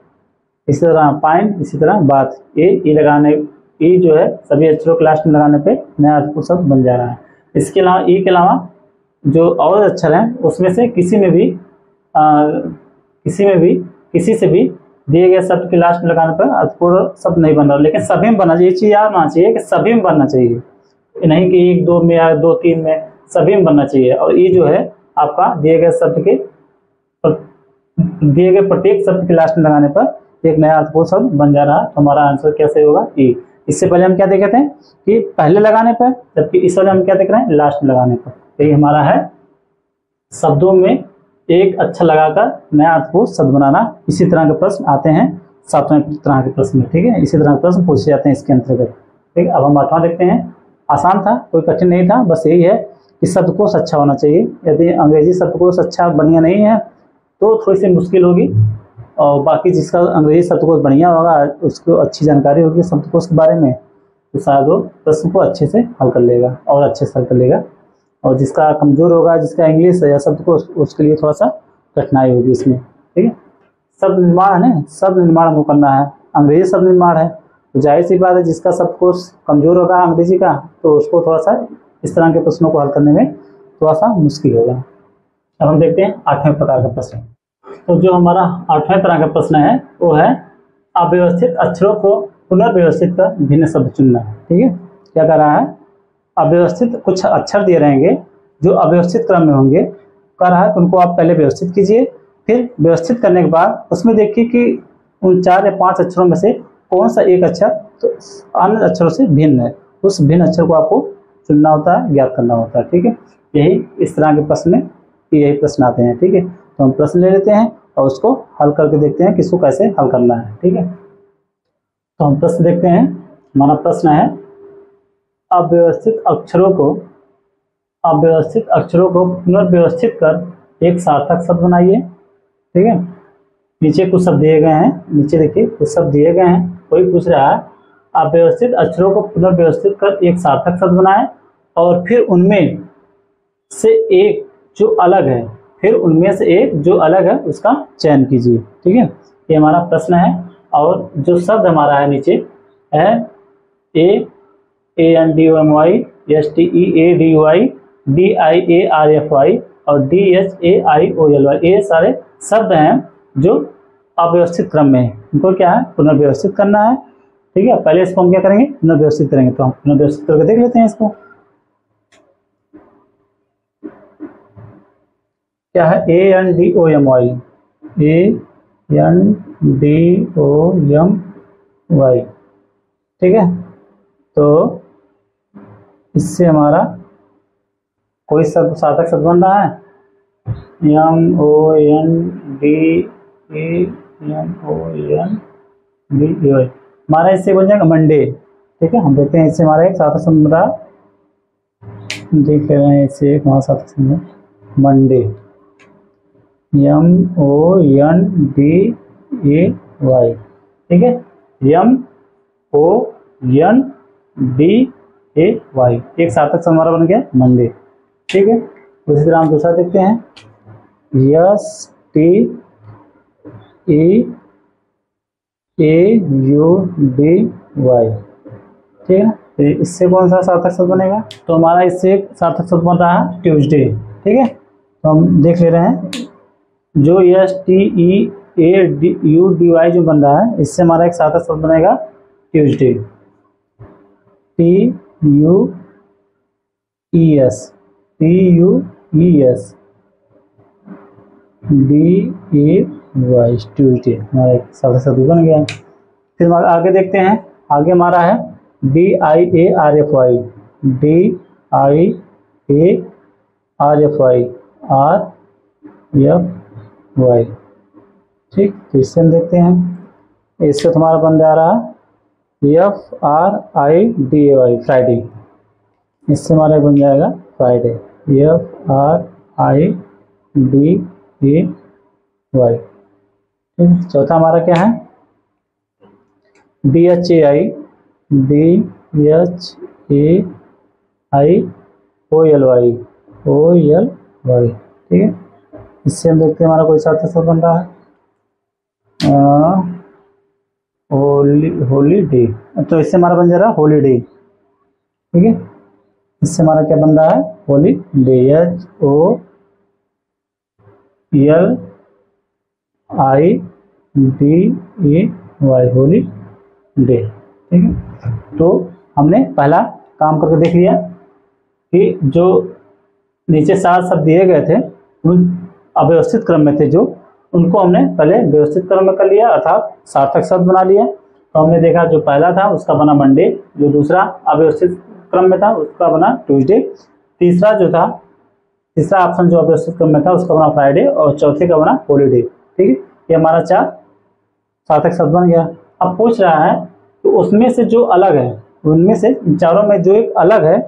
इसी तरह पाइन, इसी तरह बात, ये ई लगाने ई जो है सभी अक्षरों के लास्ट में लगाने पे नया अर्थपूर्ण शब्द बन जा रहा है। इसके अलावा ई के अलावा जो और अक्षर हैं उसमें से किसी से भी दिए गए शब्द के लास्ट में लगाने पर अर्थपूर्ण शब्द नहीं बन रहा, लेकिन सभी में बनना चाहिए। ये चीज याद होना चाहिए कि सभी में बनना चाहिए, नहीं कि 1 2 में या 2 3 में, सभी में बनना चाहिए। और ये जो है आपका दिए गए प्रत्येक शब्द के लास्ट में लगाने पर एक नया अर्थपूर्ण शब्द बन जा रहा है। तो हमारा आंसर कैसे होगा? ई। इससे पहले हम क्या देखे थे कि पहले लगाने पर, जबकि इस वाले हम क्या देख रहे हैं? लास्ट में लगाने पर। तो ये हमारा है शब्दों में एक अक्षर लगाकर नया अर्थपूर्ण शब्द बनाना। इसी तरह के प्रश्न आते हैं 7वें तरह के प्रश्न, ठीक है। इसी तरह के प्रश्न पूछे जाते हैं इसके अंतर्गत, ठीक है। अब हम 8वां देखते हैं। आसान था, कोई कठिन नहीं था, बस यही है कि शब्दकोश अच्छा होना चाहिए। यदि अंग्रेजी शब्दकोश अच्छा बढ़िया नहीं है तो थोड़ी सी मुश्किल होगी, और बाकी जिसका अंग्रेजी शब्दकोश बढ़िया होगा, उसको अच्छी जानकारी होगी शब्दकोश के बारे में, तो शायद वो प्रश्न को अच्छे से हल कर लेगा और अच्छे से हल कर लेगा। और जिसका कमजोर होगा, जिसका इंग्लिश या शब्दकोश, उसके लिए थोड़ा सा कठिनाई होगी इसमें, ठीक है। शब्द निर्माण है, शब्द निर्माण हमको करना है, अंग्रेजी शब्द निर्माण है, तो जाहिर सी बात है जिसका शब्दकोश कमजोर होगा अंग्रेजी का, तो उसको थोड़ा सा इस तरह के प्रश्नों को हल करने में थोड़ा सा मुश्किल होगा। अब हम देखते हैं 8वें प्रकार का प्रश्न। तो जो हमारा 8वें तरह का प्रश्न है वो है अव्यवस्थित अक्षरों को पुनर्व्यवस्थित कर भिन्न शब्द चुनना, ठीक है। क्या कर रहा है? अव्यवस्थित कुछ अक्षर दिए रहेंगे जो अव्यवस्थित क्रम में होंगे, कह रहा है कि उनको आप पहले व्यवस्थित कीजिए, फिर व्यवस्थित करने के बाद उसमें देखिए कि उन 4 या 5 अक्षरों में से कौन सा एक अक्षर तो अन्य अक्षरों से भिन्न है, उस भिन्न अक्षर को आपको चुनना होता है, ज्ञात करना होता है, ठीक है। यही इस तरह के प्रश्न में यही प्रश्न आते हैं, ठीक है। तो हम प्रश्न ले लेते हैं और उसको हल करके देखते हैं कि इसको कैसे हल करना है, ठीक है। तो हम प्रश्न देखते हैं। हमारा प्रश्न है अव्यवस्थित अक्षरों को पुनर्व्यवस्थित कर एक सार्थक शब्द बनाइए, ठीक है। नीचे कुछ शब्द दिए गए हैं, नीचे देखिए कुछ शब्द दिए गए हैं, कोई पूछ रहा है अव्यवस्थित अक्षरों को पुनर्व्यवस्थित कर एक सार्थक शब्द बनाए, और फिर उनमें से एक जो अलग है उसका चयन कीजिए, ठीक है। ये हमारा प्रश्न है। और जो शब्द हमारा है नीचे है ANDOMY, STEADY, DIARFY और DHAIOLY, ये सारे शब्द हैं जो अव्यवस्थित क्रम में है। इनको क्या है? पुनर्व्यवस्थित करना है, ठीक है। पहले इसको हम क्या करेंगे? पुनर्व्यवस्थित करेंगे। तो हम पुनर्व्यवस्थित करके देख लेते हैं इसको। क्या है? ANDOMY, ठीक है। तो इससे हमारा कोई शब्द सार्थक शब्द बन रहा है MONDEMONDEY, हमारा इससे बन जाएगा मंडे। ठीक है, हम देखते हैं इससे हमारा एक सार्थक शब्द बन रहा, देख रहे हैं इससे एक हमारा सार्थक शब्द मंडे, MONDAY। ठीक है, MONDAY एक सार्थक शब्द हमारा बन गया मंडे। ठीक है, उसी तरह हम दूसरा देखते हैं STEAUDY। ठीक है, तो इससे कौन सा सार्थक शब्द बनेगा, तो हमारा इससे एक सार्थक शब्द बन रहा है ट्यूसडे। ठीक है, तो हम देख ले रहे हैं जो STEAUDY जो बन रहा है, इससे हमारा एक सार्थक शब्द बनेगा ट्यूसडे, TUESDAY ट्यूसडे, हमारा एक सार्थक शब्द बन गया। फिर हम आगे देखते हैं, आगे हमारा है DIARFY, DIARFY। ठीक, तो इससे हम देखते हैं, इससे तुम्हारा बन जा रहा है FRIDAY फ्राइडे, इससे हमारा बन जाएगा फ्राइडे, FRIDAY। ठीक, चौथा हमारा क्या है DHAI, OLY। ठीक है, इससे हम देखते हैं हमारा कोई सार्थक शब्द बन रहा है होलीडे, तो इससे हमारा बन जा रहा है हॉलीडे। ठीक है, इससे हमारा क्या बन रहा है हॉलीडे, HOLIDAY हॉलीडे। ठीक है, तो हमने पहला काम करके देख लिया कि जो नीचे 7 शब्द दिए गए थे उन अव्यवस्थित क्रम में थे, जो उनको हमने पहले व्यवस्थित क्रम में कर लिया, अर्थात सार्थक शब्द बना लिया। तो हमने देखा जो पहला था उसका बना मंडे, जो दूसरा अव्यवस्थित क्रम में था उसका बना ट्यूसडे, तीसरा ऑप्शन जो अव्यवस्थित क्रम में था उसका बना फ्राइडे, और चौथे का बना हॉलीडे। ठीक है, ये हमारा 4 सार्थक शब्द बन गया। अब पूछ रहा है तो उसमें से जो अलग है, उनमें से चारों में जो एक अलग है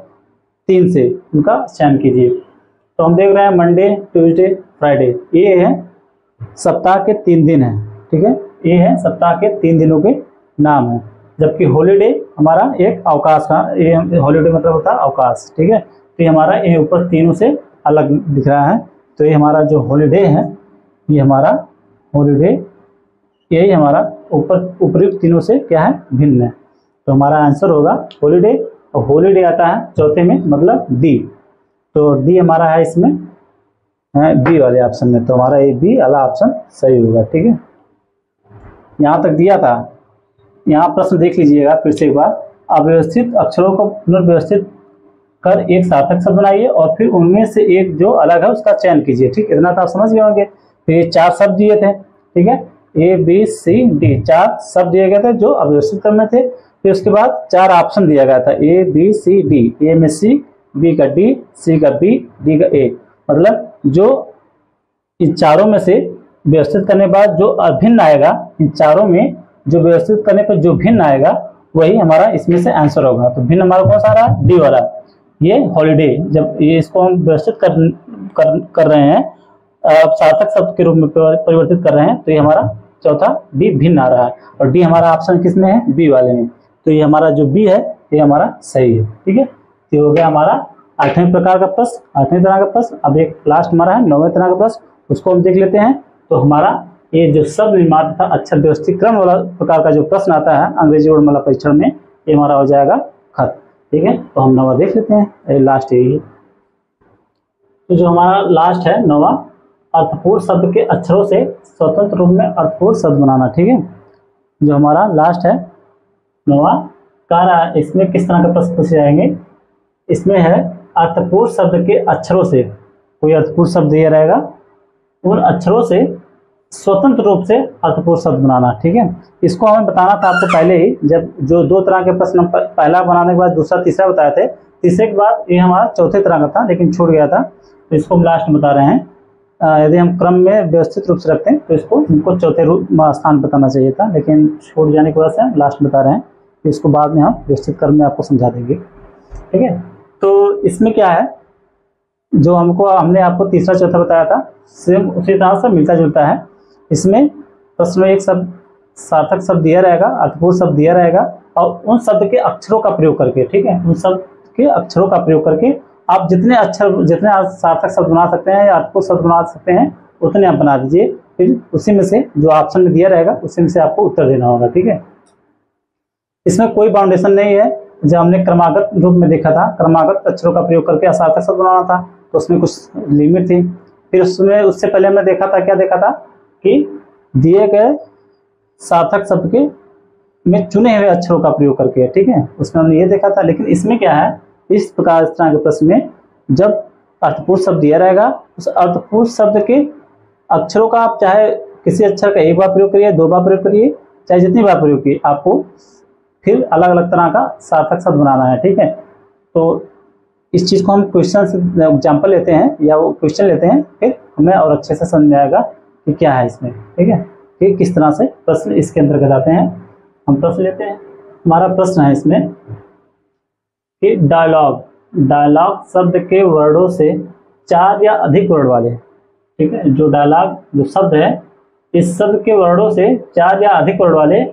3 से, उनका चयन कीजिए। तो हम देख रहे हैं मंडे, ट्यूसडे, फ्राइडे, ये है सप्ताह के 3 दिन है। ठीक है, ये है सप्ताह के 3 दिनों के नाम है, जबकि हॉलीडे हमारा एक अवकाश का, ये हॉलीडे मतलब होता है अवकाश। ठीक है, तो ये हमारा ये ऊपर तीनों से अलग दिख रहा है, तो ये हमारा जो हॉलीडे है, ये हमारा हॉलीडे, यही हमारा उपयुक्त तीनों से क्या है भिन्न है। तो हमारा आंसर होगा हॉलीडे, और हॉलीडे आता है चौथे में, मतलब डी। तो डी हमारा है इसमें बी वाले ऑप्शन में, तो हमारा ये बी वाला ऑप्शन सही होगा। ठीक है, यहाँ तक दिया था। यहाँ प्रश्न देख लीजिएगा फिर से एक बार, अव्यवस्थित अक्षरों को पुनर्व्यवस्थित कर एक सार्थक शब्द बनाइए और फिर उनमें से एक जो अलग है उसका चयन कीजिए। ठीक, इतना तो आप समझ गए होंगे। फिर ये 4 शब्द दिए थे। ठीक है, ABCD 4 शब्द दिए गए थे जो अव्यवस्थित क्रम में थे। फिर उसके बाद 4 ऑप्शन दिया गया था, ABCD, ए में C, B का D, C का B, D का A। मतलब जो इन चारों में से व्यवस्थित करने के बाद जो अभिन्न आएगा, इन चारों में जो व्यवस्थित करने पर जो भिन्न आएगा वही हमारा इसमें से आंसर होगा। तो भिन्न हमारा कौन सा आ रहा है, डी वाला, ये हॉलीडे। जब ये इसको हम व्यवस्थित कर रहे हैं, सार्थक शब्द के रूप में परिवर्तित कर रहे हैं, तो ये हमारा चौथा डी भिन्न आ रहा है, और डी हमारा ऑप्शन किस में है, बी वाले में। तो ये हमारा जो बी है ये हमारा सही है। ठीक है, तो हो गया हमारा 8वें प्रकार का प्रश्न, 8वें तरह का प्रश्न। अब एक लास्ट हमारा है 9वें तरह का प्रश्न, उसको हम देख लेते हैं। तो हमारा ये जो शब्द निर्माण था अक्षर व्यवस्थित क्रम वाला प्रकार का जो प्रश्न आता है अंग्रेजी वर्णमाला परीक्षण में, ये हमारा हो जाएगा खत। ठीक है, तो हम 9वां देख लेते हैं, लास्ट यही है। तो जो हमारा लास्ट है 9वां, अर्थपूर्ण शब्द के अक्षरों से स्वतंत्र रूप में अर्थपूर्ण शब्द बनाना। ठीक है, जो हमारा लास्ट है 9वां कार्य, इसमें किस तरह का प्रश्न पूछे जाएंगे। इसमें है अर्थपूर्ण शब्द के अक्षरों से, कोई अर्थपूर्ण शब्द दिया रहेगा, उन अक्षरों से स्वतंत्र रूप से अर्थपूर्ण शब्द बनाना। ठीक है, इसको हमें बताना था आपको पहले ही, जब जो 2 तरह के प्रश्न पहला बनाने के बाद दूसरा तीसरा बताए थे, तीसरे के बाद ये हमारा चौथे तरह का था लेकिन छूट गया था, तो इसको हम लास्ट में बता रहे हैं। यदि हम क्रम में व्यवस्थित रूप से रखते हैं तो इसको हमको चौथे रूप स्थान बताना चाहिए था, लेकिन छूट जाने की वजह से हम लास्ट बता रहे हैं कि इसको बाद में हम व्यवस्थित क्रम में आपको समझा देंगे। ठीक है, तो इसमें क्या है, जो हमने आपको तीसरा चौथा बताया था सेम उसी तरह से मिलता जुलता है। इसमें प्रश्न में एक शब्द सार्थक शब्द दिया रहेगा, अर्थपूर्ण शब्द दिया रहेगा, और उन शब्द के अक्षरों का प्रयोग करके, ठीक है, उन शब्द के अक्षरों का प्रयोग करके आप जितने सार्थक शब्द बना सकते हैं या अर्थपूर्ण शब्द बना सकते हैं उतने आप बना दीजिए। फिर उसी में से जो ऑप्शन में दिया रहेगा उसी में से आपको उत्तर देना होगा। ठीक है, इसमें कोई बाउंडेशन नहीं है। जब हमने क्रमागत रूप में देखा था, क्रमागत अक्षरों का प्रयोग करके असार्थक शब्द बनाना था, तो उसमें कुछ लिमिट थी। फिर उसमें उससे पहले हमने देखा था, क्या देखा था कि दिए गए सार्थक शब्द के में चुने हुए अक्षरों का प्रयोग करके, ठीक है, उसमें हमने ये देखा था। लेकिन इसमें क्या है, इस प्रकार इस तरह के प्रश्न में जब अर्थपूर्ण शब्द दिया रहेगा, उस अर्थपूर्ण शब्द के अक्षरों का आप चाहे किसी अक्षर का एक बार प्रयोग करिए, दो बार प्रयोग करिए, चाहे जितनी बार प्रयोग किए, आपको फिर अलग अलग तरह का सार्थक शब्द बनाना है। ठीक है, तो इस चीज़ को हम क्वेश्चन से एग्जाम्पल लेते हैं या वो क्वेश्चन लेते हैं, फिर हमें और अच्छे से समझ में आएगा कि क्या है इसमें। ठीक है, कि किस तरह से प्रश्न इसके अंतर्गत आते हैं। हम प्रश्न लेते हैं। हमारा प्रश्न है इसमें कि डायलॉग शब्द के वर्डों से 4 या अधिक वर्ड वाले, ठीक है, जो डायलॉग जो शब्द है, इस शब्द के वर्डों से 4 या अधिक वर्ड वाले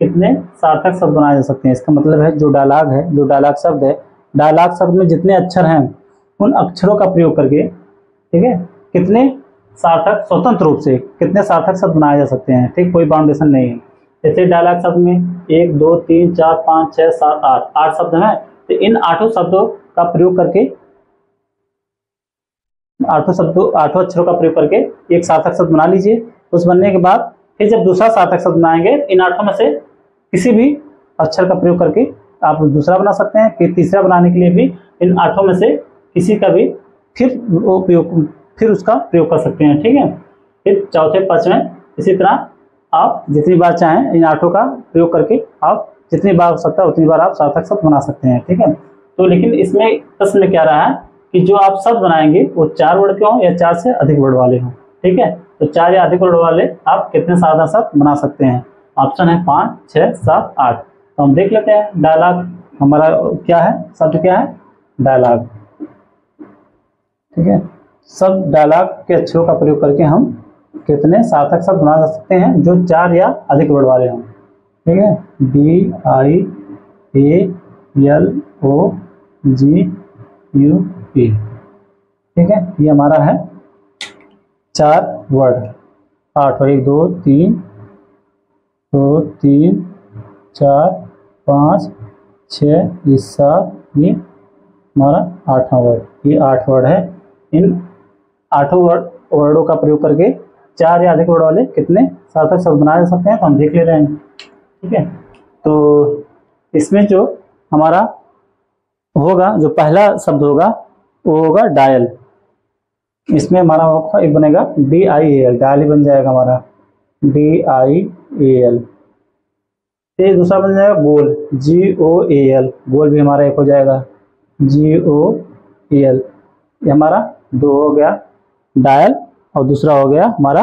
कितने सार्थक शब्द बनाए जा सकते हैं। इसका मतलब है जो डायलॉग है, जो डायलॉग शब्द है, डायलॉग शब्द में जितने अक्षर हैं उन अक्षरों का प्रयोग करके, ठीक है, कितने सार्थक स्वतंत्र रूप से कितने सार्थक शब्द बनाए जा सकते हैं। ठीक, कोई बाउंडेशन नहीं है। जैसे डायलॉग शब्द में 1 2 3 4 5 6 7 8 शब्द हैं, तो इन 8 शब्दों का प्रयोग करके, 8 अक्षरों का प्रयोग करके एक सार्थक शब्द बना लीजिए। उस बनने के बाद फिर जब दूसरा सार्थक शब्द बनाएंगे, इन 8 में से किसी भी अक्षर का प्रयोग करके आप दूसरा बना सकते हैं। फिर तीसरा बनाने के लिए भी इन 8 में से किसी का भी फिर उसका प्रयोग कर सकते हैं। ठीक है, फिर चौथे पांचवें इसी तरह आप जितनी बार चाहें इन 8 का प्रयोग करके आप जितनी बार हो सकता है उतनी बार आप सार्थक शब्द बना सकते हैं। ठीक है, तो लेकिन इसमें प्रश्न में क्या रहा है कि जो आप शब्द बनाएंगे वो 4 वर्ड के हों या 4 से अधिक वर्ड वाले हों। ठीक है, तो 4 या अधिक वर्ड वाले आप कितने सार्थक शब्द बना सकते हैं। ऑप्शन है 5 6 7 8। तो हम देख लेते हैं डायलॉग हमारा क्या है, शब्द क्या है, डायलॉग। ठीक है, सब डायलॉग के अक्षरों का प्रयोग करके हम कितने सार्थक शब्द बना सकते हैं जो 4 या अधिक वर्ड वाले हों। ठीक है, DIALOGUE। ठीक है, ये हमारा है 4 वर्ड, 8 और 1 2 3 4 5 6 7, ये हमारा 8वां वर्ड। ये 8 वर्ड है। इन 8 वर्डों का प्रयोग करके 4 या अधिक वर्ड वाले कितने सार्थक शब्द बनाए जा सकते हैं, तो हम देख ले रहे हैं। ठीक है, तो इसमें जो हमारा होगा, जो पहला शब्द होगा वो होगा डायल। इसमें हमारा एक बनेगा DIAL, डायल ही बन जाएगा हमारा DIAL। फिर दूसरा बन जाएगा गोल, GOAL, गोल भी हमारा एक हो जाएगा GOAL। ये हमारा 2 हो गया डायल और दूसरा हो गया हमारा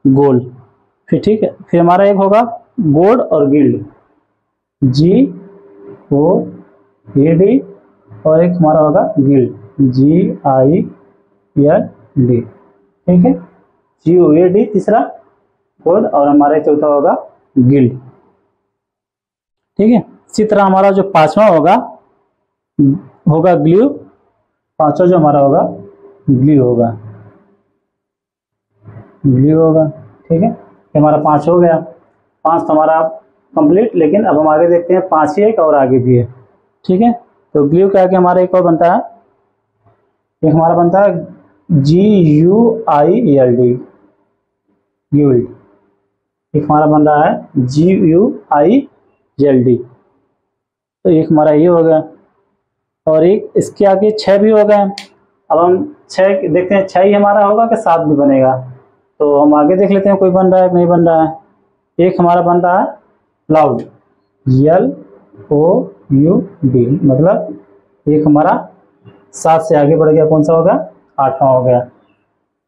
गोल। फिर ठीक है, फिर हमारा एक होगा गोड और गिल्ड, GOAD, और एक हमारा होगा गिल्ड, GILD। ठीक है, GOAD तीसरा गोड और हमारा चौथा होगा गिल्ड। ठीक है, इसी तरह हमारा जो 5वां होगा ग्लू। 5वां जो हमारा होगा ग्लू होगा। ठीक है, हमारा 5 हो गया। 5 तो हमारा कंप्लीट, लेकिन अब हम आगे देखते हैं 5 ही एक और आगे भी है। ठीक है, तो ग्लू क्या कि हमारा एक और बनता है, एक हमारा बनता है GUILD, गिल्ड। एक हमारा बन रहा है GUILD। तो एक हमारा ये हो गया, और एक इसके आगे 6 भी हो गए। अब हम 6 देखते हैं, 6 ही हमारा होगा कि 7 भी बनेगा, तो हम आगे देख लेते हैं कोई बन रहा है कि नहीं बन रहा है। एक हमारा बन रहा है लाउड, LOUD, मतलब एक हमारा 7 से आगे बढ़ गया, कौन सा होगा, 8वां हो गया।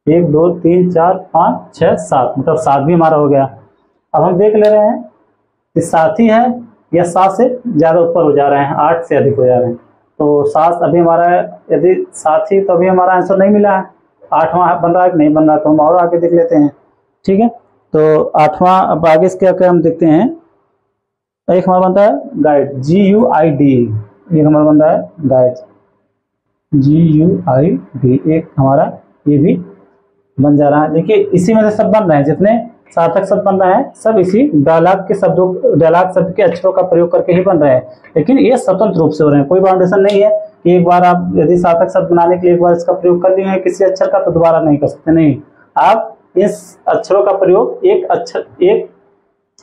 1 2 3 4 5 6 7, मतलब 7 भी हमारा हो गया। अब हम देख ले रहे हैं कि 7 ही है या 7 से ज़्यादा ऊपर हो जा रहे हैं, 8 से अधिक हो जा रहे हैं। तो 7 अभी हमारा, यदि 7 ही तो अभी हमारा आंसर नहीं मिला है। 8वां बन रहा है कि नहीं बन रहा, तो हम और आगे देख लेते हैं। ठीक है, तो 8वां, अब आगे से क्या क्या हम देखते हैं। एक हमारा बनता है गाइड, GUID, एक हमारा बन रहा है गाइड, GUID, एक हमारा ये भी बन जा रहा है। देखिए इसी में से सब बन रहे हैं, जितने सार्थक शब्द बन रहे हैं सब इसी डायलॉग के शब्दों, डायलॉग शब्द के अक्षरों का प्रयोग करके ही बन रहे हैं। लेकिन ये स्वतंत्र रूप से हो रहे हैं, कोई बाउंडेशन नहीं है कि एक बार आप यदि सार्थक शब्द बनाने के लिए एक बार इसका प्रयोग कर लिए हैं किसी अक्षर का तो दोबारा नहीं कर सकते, नहीं। आप इस अक्षरों का प्रयोग एक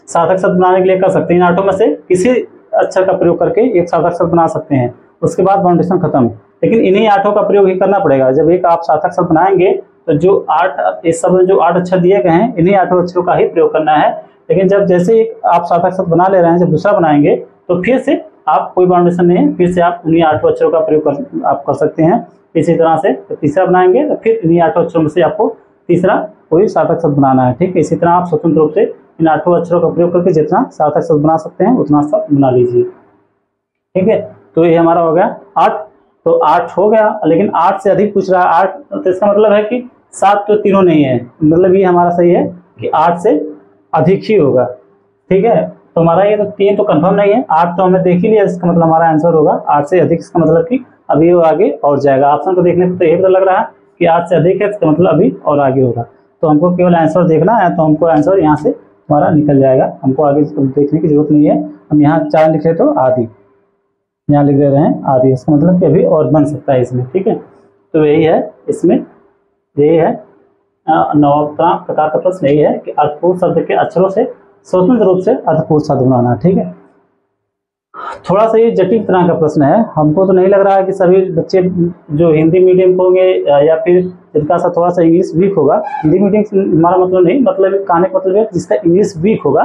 सार्थक शब्द बनाने के लिए कर सकते हैं। इन 8 में से किसी अक्षर का प्रयोग करके एक सार्थक शब्द बना सकते हैं, उसके बाद बाउंडेशन खत्म। लेकिन इन्हीं 8 का प्रयोग ही करना पड़ेगा। जब एक आप सार्थक शब्द बनाएंगे तो जो 8, इस सब में जो 8 अक्षर दिए गए हैं इन्हीं 8 अक्षरों का ही प्रयोग करना है। लेकिन जब जैसे एक आप सार्थक शब्द बना ले रहे हैं, जब दूसरा बनाएंगे तो फिर से आप, कोई बाउंडेशन नहीं है, फिर से आप उन्हीं 8 अक्षरों का प्रयोग आप कर सकते हैं। इसी तरह से तो तीसरा बनाएंगे तो फिर इन्हीं 8 अक्षरों में से आपको तीसरा कोई सार्थक शब्द बनाना है। ठीक है, इसी तरह आप स्वतंत्र रूप से इन 8 अक्षरों का प्रयोग करके जितना सार्थक शब्द बना सकते हैं उतना शब्द बना लीजिए। ठीक है, तो ये हमारा हो गया 8। तो 8 हो गया, लेकिन 8 से अधिक पूछ रहा है। 8 तो इसका मतलब है कि 7 तो तीनों नहीं है, मतलब ये हमारा सही है कि 8 से अधिक ही होगा। ठीक है, तो हमारा ये तो 3 तो कंफर्म नहीं है, 8 तो हमने देख ही लिया, इसका मतलब हमारा आंसर होगा 8 से अधिक। इसका मतलब कि अभी वो आगे और जाएगा। ऑप्शन को देखने पर तो यही पता लग रहा है कि 8 से अधिक है, इसका मतलब अभी और आगे होगा। तो हमको केवल आंसर देखना है, तो हमको आंसर यहाँ से हमारा निकल जाएगा, हमको आगे देखने की जरूरत नहीं है। हम यहाँ 4 लिखे तो आधी, यहाँ लिख दे रहे हैं आधी, इसका मतलब कि अभी और बन सकता है इसमें। ठीक है, तो यही है इसमें, यही है 9वां प्रकार का प्रश्न, यही है कि अर्थपूर्ण शब्द के अक्षरों से स्वतंत्र रूप से अर्थपूर्ण शब्द बनाना। ठीक है, थोड़ा सा ये जटिल तरह का प्रश्न है। हमको तो नहीं लग रहा है कि सभी बच्चे जो हिंदी मीडियम को होंगे या फिर जिनका सा थोड़ा सा इंग्लिश वीक होगा, हिंदी मीडियम से हमारा मतलब नहीं, मतलब कहने का मतलब है जिसका इंग्लिश वीक होगा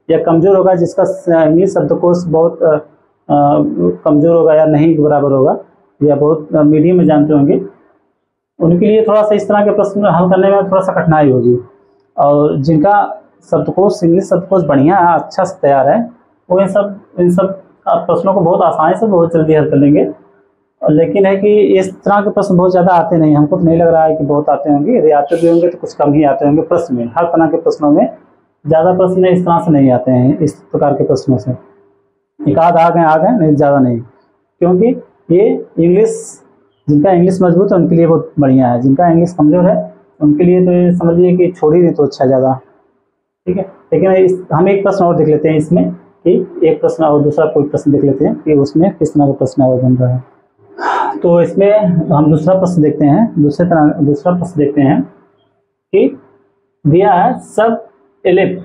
या कमजोर होगा, जिसका इंग्लिश शब्दकोश बहुत कमजोर होगा या नहीं के बराबर होगा या बहुत मीडियम में जानते होंगे, उनके लिए थोड़ा सा इस तरह के प्रश्न हल करने में थोड़ा सा कठिनाई होगी। और जिनका शब्दकोश, इंग्लिश शब्दकोश बढ़िया है, अच्छा से तैयार है, वो इन सब प्रश्नों को बहुत आसानी से बहुत जल्दी हल कर लेंगे। लेकिन है कि इस तरह के प्रश्न बहुत ज़्यादा आते नहीं, हमको तो नहीं लग रहा है कि बहुत आते होंगे। यदि आते भी होंगे तो कुछ कम ही आते होंगे प्रश्न में। हर तरह के प्रश्नों में ज़्यादा प्रश्न इस तरह से नहीं आते हैं, इस प्रकार के प्रश्नों से एक आध आ गए, नहीं ज़्यादा नहीं। क्योंकि ये इंग्लिश, जिनका इंग्लिश मजबूत है उनके लिए बहुत बढ़िया है, जिनका इंग्लिश कमज़ोर है उनके लिए तो ये समझिए कि छोड़ ही नहीं तो अच्छा ज़्यादा। ठीक है, लेकिन हम एक प्रश्न और देख लेते हैं इसमें, कि एक प्रश्न और दूसरा कोई प्रश्न देख लेते हैं कि उसमें किस तरह का प्रश्न और बन रहा है। तो इसमें हम दूसरा प्रश्न देखते हैं, दूसरा प्रश्न देखते हैं कि दिया है शब्द एलिफ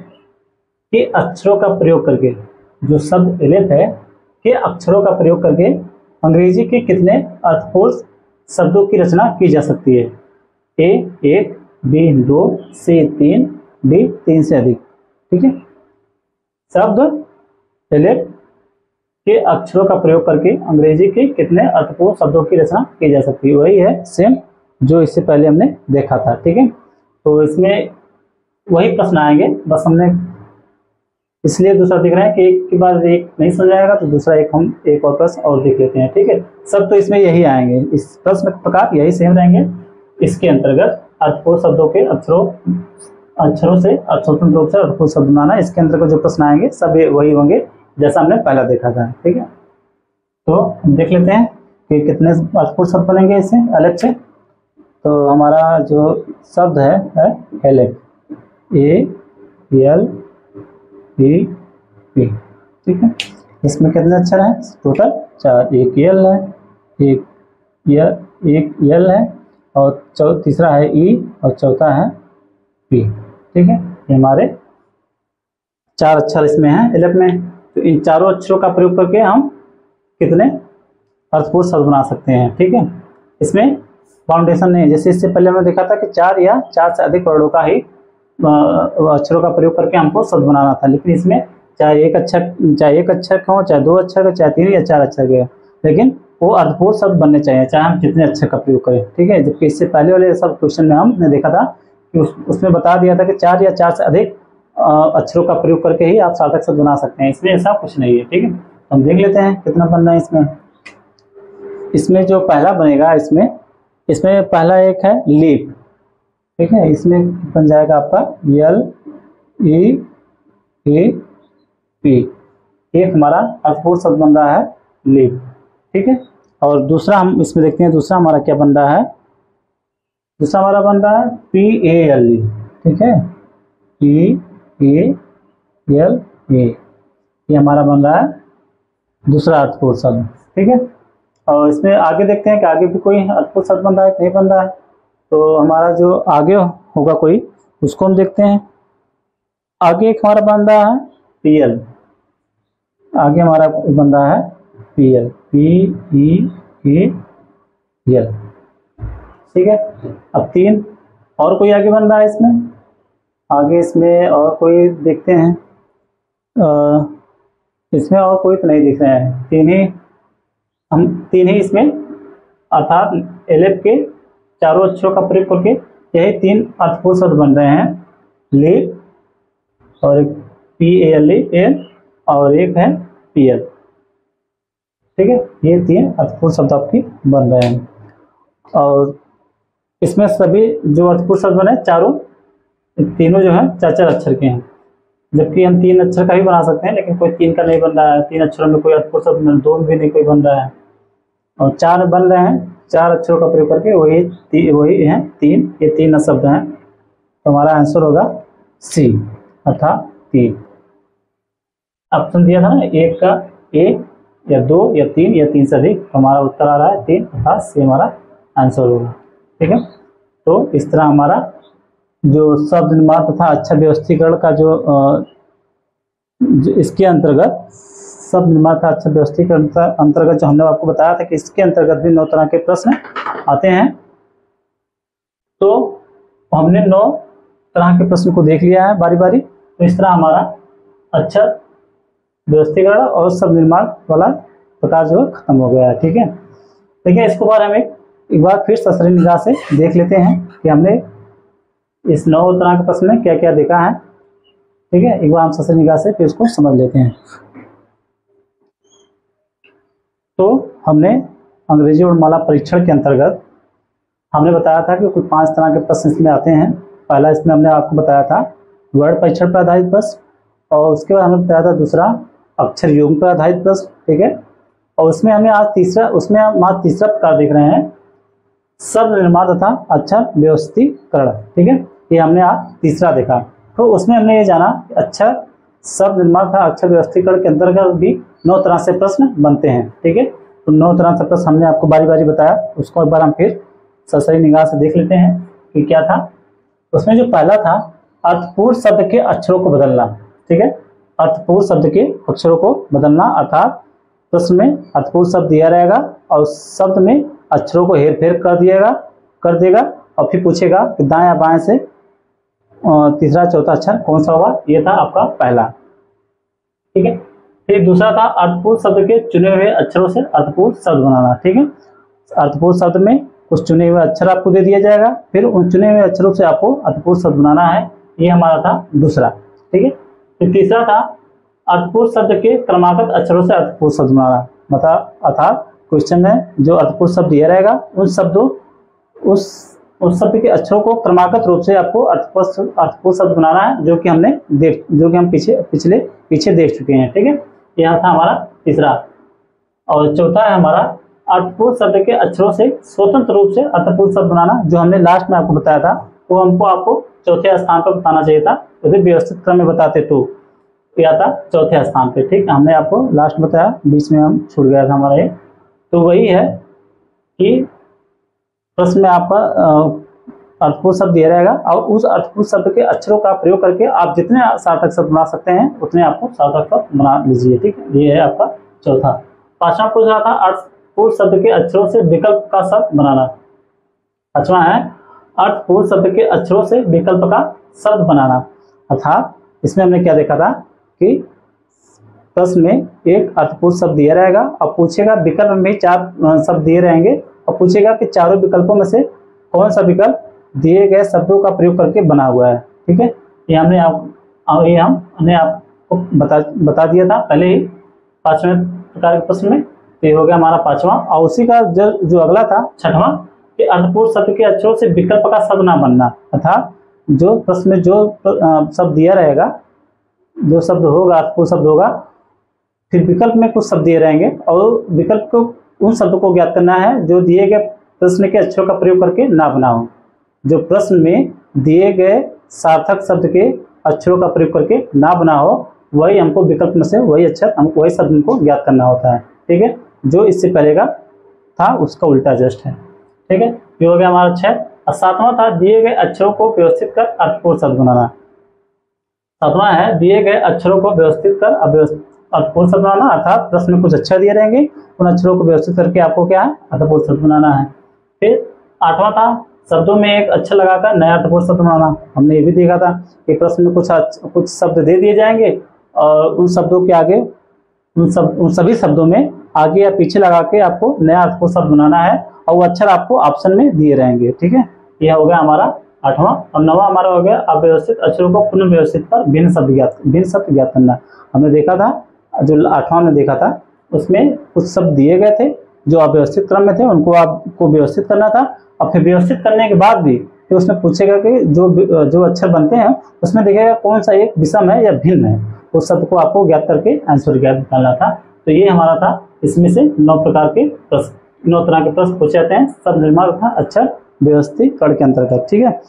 के अक्षरों का प्रयोग करके, जो शब्द एलिफ है के अक्षरों का प्रयोग करके अंग्रेजी के कितने अर्थपूर्ण शब्दों की रचना की जा सकती है। A 1, B 2, C 3, D 3 से अधिक। ठीक है, शब्द एलिफ के अक्षरों का प्रयोग करके अंग्रेजी के कितने अर्थपूर्ण शब्दों की रचना की जा सकती है। वही है सेम जो इससे पहले हमने देखा था। ठीक है, तो इसमें वही प्रश्न आएंगे, बस हमने इसलिए दूसरा देख रहे हैं कि एक के बाद एक नहीं समझ आएगा तो दूसरा हम एक और प्रश्न और देख लेते हैं। ठीक है, सब तो इसमें यही आएंगे, इस प्रश्न प्रकार यही सेम रहेंगे। इसके अंतर्गत अर्थपूर्ण शब्दों के अक्षरों से स्वतंत्र रूप से अर्थपूर्ण शब्द बनाना, इसके अंतर्गत जो प्रश्न आएंगे सब वही होंगे जैसा हमने पहला देखा था। ठीक है, तो हम देख लेते हैं कि कितने अर्थपूर्ण शब्द बनेंगे इससे अलग से। तो हमारा जो शब्द है एलिफ, ALEP। ठीक है, इसमें कितने अक्षर हैं टोटल 4, एक L है, एक L है और तीसरा है E और चौथा है P। ठीक है, ये हमारे 4 अक्षर इसमें हैं एलिफ में। तो इन चारों अक्षरों का प्रयोग करके हम कितने अर्थपूर्ण शब्द बना सकते हैं। ठीक है, इसमें बाउंडेशन नहीं है, जैसे इससे पहले हमने देखा था कि 4 या 4 से अधिक वर्डों का ही अक्षरों का प्रयोग करके हमको शब्द बनाना था। लेकिन इसमें चाहे एक अक्षर का हो, चाहे 2 अक्षर का, चाहे 3 या 4 अक्षर का, लेकिन वो अर्थपूर्ण शब्द बनने चाहिए, चाहे हम कितने अच्छे का प्रयोग करें, ठीक है। जबकि इससे पहले वाले सब क्वेश्चन में हमने देखा था कि उसमें बता दिया था कि 4 या 4 से अधिक अक्षरों का प्रयोग करके ही आप सार्थक शब्द बना सकते हैं। इसमें ऐसा कुछ नहीं है, ठीक है। हम देख लेते हैं कितना बनना है इसमें। इसमें जो पहला बनेगा, इसमें पहला एक है लीप, ठीक है। इसमें बन जाएगा आपका LEAP, एक हमारा अर्थपूर्ण शब्द बन रहा है लीप, ठीक है। और दूसरा हम इसमें देखते हैं, दूसरा हमारा क्या बन रहा है। दूसरा हमारा बन रहा है PALE, ठीक है। PALE, ये हमारा बन रहा है दूसरा अर्थपूर्ण शब्द, ठीक है। और इसमें आगे देखते हैं कि आगे भी कोई अर्थपूर्ण शब्द बन रहा है कि नहीं बन रहा है। तो हमारा जो आगे होगा कोई, उसको हम देखते हैं। आगे एक हमारा बन रहा है PL, आगे हमारा बन रहा है PL, PEAL, ठीक है। अब 3 और कोई आगे बन रहा है इसमें, आगे इसमें और कोई देखते हैं। इसमें और कोई तो नहीं दिख रहे हैं, 3 ही इसमें, अर्थात LF के चारों अक्षरों का प्रयोग करके यही 3 अर्थपूर्ण शब्द बन रहे हैं, लीप और एक PALE और एक है PL, ठीक है। ये 3 अर्थपूर्ण शब्द आपकी बन रहे हैं। और इसमें सभी जो अर्थपूर्ण शब्द बने तीनों जो है 4-4 अक्षर के हैं। जबकि हम 3 अक्षर का भी बना सकते हैं, लेकिन कोई 3 का नहीं बन रहा है। 3 अक्षरों में कोई अर्थपूर्ण शब्द 2 में भी नहीं कोई बन रहा है, और 4 बन रहे हैं। 4 अक्षरों का प्रयोग करके वही है 3, ये 3 शब्द हैं। तो हमारा आंसर होगा C, अर्थात 3। ऑप्शन दिया था ना, 1 का A या 2 या 3 या 3 से अधिक, हमारा उत्तर आ रहा है 3, अर्थात C हमारा आंसर होगा, ठीक है। तो इस तरह हमारा जो शब्द निर्माण तथा अक्षर व्यवस्थीकरण का जो इसके अंतर्गत शब्द निर्माण तथा अक्षर व्यवस्थीकरण अंतर्गत जो हमने आपको बताया था कि इसके अंतर्गत भी 9 तरह के प्रश्न आते हैं। तो हमने 9 तरह के प्रश्न को देख लिया है बारी बारी। तो इस तरह हमारा अक्षर व्यवस्थीकरण और शब्द निर्माण वाला प्रकार जो है खत्म हो गया है, ठीक है। देखिए, इसको बार हम एक बार फिर ससरी निगाह से देख लेते हैं कि हमने इस 9 तरह के प्रश्न में क्या क्या देखा है, ठीक है। एक बार हम ससरी निगाह से फिर इसको समझ लेते हैं। तो हमने अंग्रेजी वर्णमाला परीक्षण के अंतर्गत हमने बताया था कि कुल 5 तरह के प्रश्न इसमें आते हैं। पहला इसमें हमने आपको बताया था वर्ण परीक्षण पर आधारित प्रश्न, और उसके बाद हमने बताया था दूसरा अक्षर युग्म पर आधारित प्रश्न, ठीक है। और उसमें हमें आज तीसरा प्रकार देख रहे हैं, शब्द निर्माण तथा अक्षर व्यवस्थीकरण, ठीक है। ये हमने आज तीसरा देखा। तो उसमें हमने ये जाना कि अक्षर शब्द निर्माण तथा अक्षर व्यवस्थीकरण के अंतर्गत भी 9 तरह से प्रश्न बनते हैं, ठीक है। तो 9 तरह से प्रश्न हमने आपको बारी बारी बताया, उसको एक बार हम फिर ससरी निगाह से देख लेते हैं कि क्या था। उसमें जो पहला था अर्थपूर्ण शब्द के अक्षरों को बदलना, ठीक है। अर्थपूर्ण शब्द के अक्षरों को बदलना, अर्थात प्रश्न में अर्थपूर्ण शब्द दिया रहेगा और शब्द में अक्षरों को हेर फेर कर देगा और फिर पूछेगा कि दाएं या बाएं से तीसरा चौथा अक्षर कौन सा होगा। ये था आपका पहला, ठीक है। फिर दूसरा था अर्थपूर्ण शब्द के चुने हुए अक्षरों से अर्थपूर्ण शब्द बनाना, ठीक है। अर्थपूर्ण शब्द में कुछ चुने हुए अक्षर आपको दे दिया जाएगा, फिर उन चुने हुए अक्षरों से आपको अर्थपूर्ण शब्द बनाना है। ये हमारा था दूसरा, ठीक है। फिर तीसरा था अर्थपूर्ण शब्द के क्रमागत अक्षरों से अर्थपूर्ण शब्द बनाना, मतलब अर्थात क्वेश्चन में जो अर्थपूर्ण शब्द दिया रहेगा उस शब्द के अक्षरों को क्रमागत रूप से आपको अर्थपूर्ण शब्द बनाना है, जो कि हम पीछे देख चुके हैं, ठीक है। यह था हमारा तीसरा। और चौथा है हमारा अर्थपूर्ण शब्द के अक्षरों से स्वतंत्र रूप से अर्थपूर्ण शब्द बनाना, जो हमने लास्ट में आपको बताया था। वो हमको आपको चौथे स्थान पर बताना चाहिए था, यदि व्यवस्थित क्रम में बताते तो या था चौथे स्थान पे, ठीक है। हमने आपको लास्ट बताया, बीच में हम छूट गया था हमारा ये। तो वही है कि प्रश्न में आपका अर्थपूर्ण शब्द दिया रहेगा और उस अर्थपूर्ण शब्द के अक्षरों का प्रयोग करके आप जितने सार्थक शब्द बना सकते हैं उतने आपको सार्थक शब्द बना लीजिए, ठीक है। ये है आपका चौथा। पांचवा पूछा था अर्थपूर्ण शब्द के अक्षरों से विकल्प का शब्द बनाना। पांचवा है अर्थपूर्ण शब्द के अक्षरों से विकल्प का शब्द बनाना, अर्थात इसमें हमने क्या देखा था कि प्रश्न में एक अर्थपूर्ण शब्द दिया रहेगा और पूछेगा, विकल्प में भी 4 शब्द दिए रहेंगे और पूछेगा कि चारों विकल्पों में से कौन सा विकल्प दिए गए शब्दों का प्रयोग करके बना हुआ है। हमने आपको बता दिया था पहले ही 5वें प्रकार के प्रश्न में। तो ये हो गया हमारा 5वां। और उसी का जो अगला था 6वां कि अर्थपूर्ण शब्द के अक्षरों से विकल्प का शब्द ना बनना, अर्थात जो प्रश्न में जो शब्द दिया रहेगा, जो शब्द होगा अर्थपूर्ण शब्द होगा, फिर विकल्प में कुछ शब्द दिए रहेंगे और विकल्प को उन शब्दों को ज्ञात करना है जो दिए गए प्रश्न के अक्षरों का प्रयोग करके ना बना हो। जो प्रश्न में दिए गए सार्थक शब्द के अक्षरों का प्रयोग करके ना बना हो, वही हमको विकल्प में से वही अक्षर हमको वही शब्द हमको ज्ञात करना होता है। ठीक है, जो इससे पहले का था उसका उल्टा जस्ट है। ठीक है, ये हो गया हमारा 6। और 7वां था दिए गए अक्षरों को व्यवस्थित कर अर्थपूर्ण शब्द बनाना। 7वां है दिए गए अक्षरों को व्यवस्थित कर अर्थपूर्ण शब्द बनाना, अर्थात प्रश्न में कुछ अक्षर दिए रहेंगे, उन अक्षरों को व्यवस्थित करके आपको क्या है, अर्थपूर्ण शब्द बनाना है। फिर 8वां था शब्दों में एक अक्षर लगाकर नया अर्थपूर्ण शब्द बनाना। हमने ये भी देखा था कि प्रश्न में कुछ शब्द दे दिए जाएंगे और उन शब्दों के आगे उन सभी शब्दों में आगे या पीछे लगा के आपको नया अर्थपूर्ण शब्द बनाना है और वो अक्षर आपको ऑप्शन में दिए रहेंगे। ठीक है, यह हो गया हमारा 8वां। और 9वां हमारा हो गया अव्यवस्थित अक्षरों को पुनः व्यवस्थित पर भिन्न शब्द ज्ञात करना। हमने देखा था जो 8वां में देखा था उसमें कुछ शब्द दिए गए थे जो अव्यवस्थित क्रम में थे, उनको आपको व्यवस्थित करना था और फिर व्यवस्थित करने के बाद भी फिर उसमें पूछेगा कि जो अक्षर बनते हैं उसमें देखेगा कौन सा एक विषम है या भिन्न है, उस शब्द को आपको ज्ञात करके आंसर ज्ञात निकालना था। तो ये हमारा था, इसमें से 9 प्रकार के प्रश्न, 9 तरह के प्रश्न पूछे जाते हैं शब्द निर्माण तथा अक्षर व्यवस्थीकरण के अंतर्गत। ठीक है,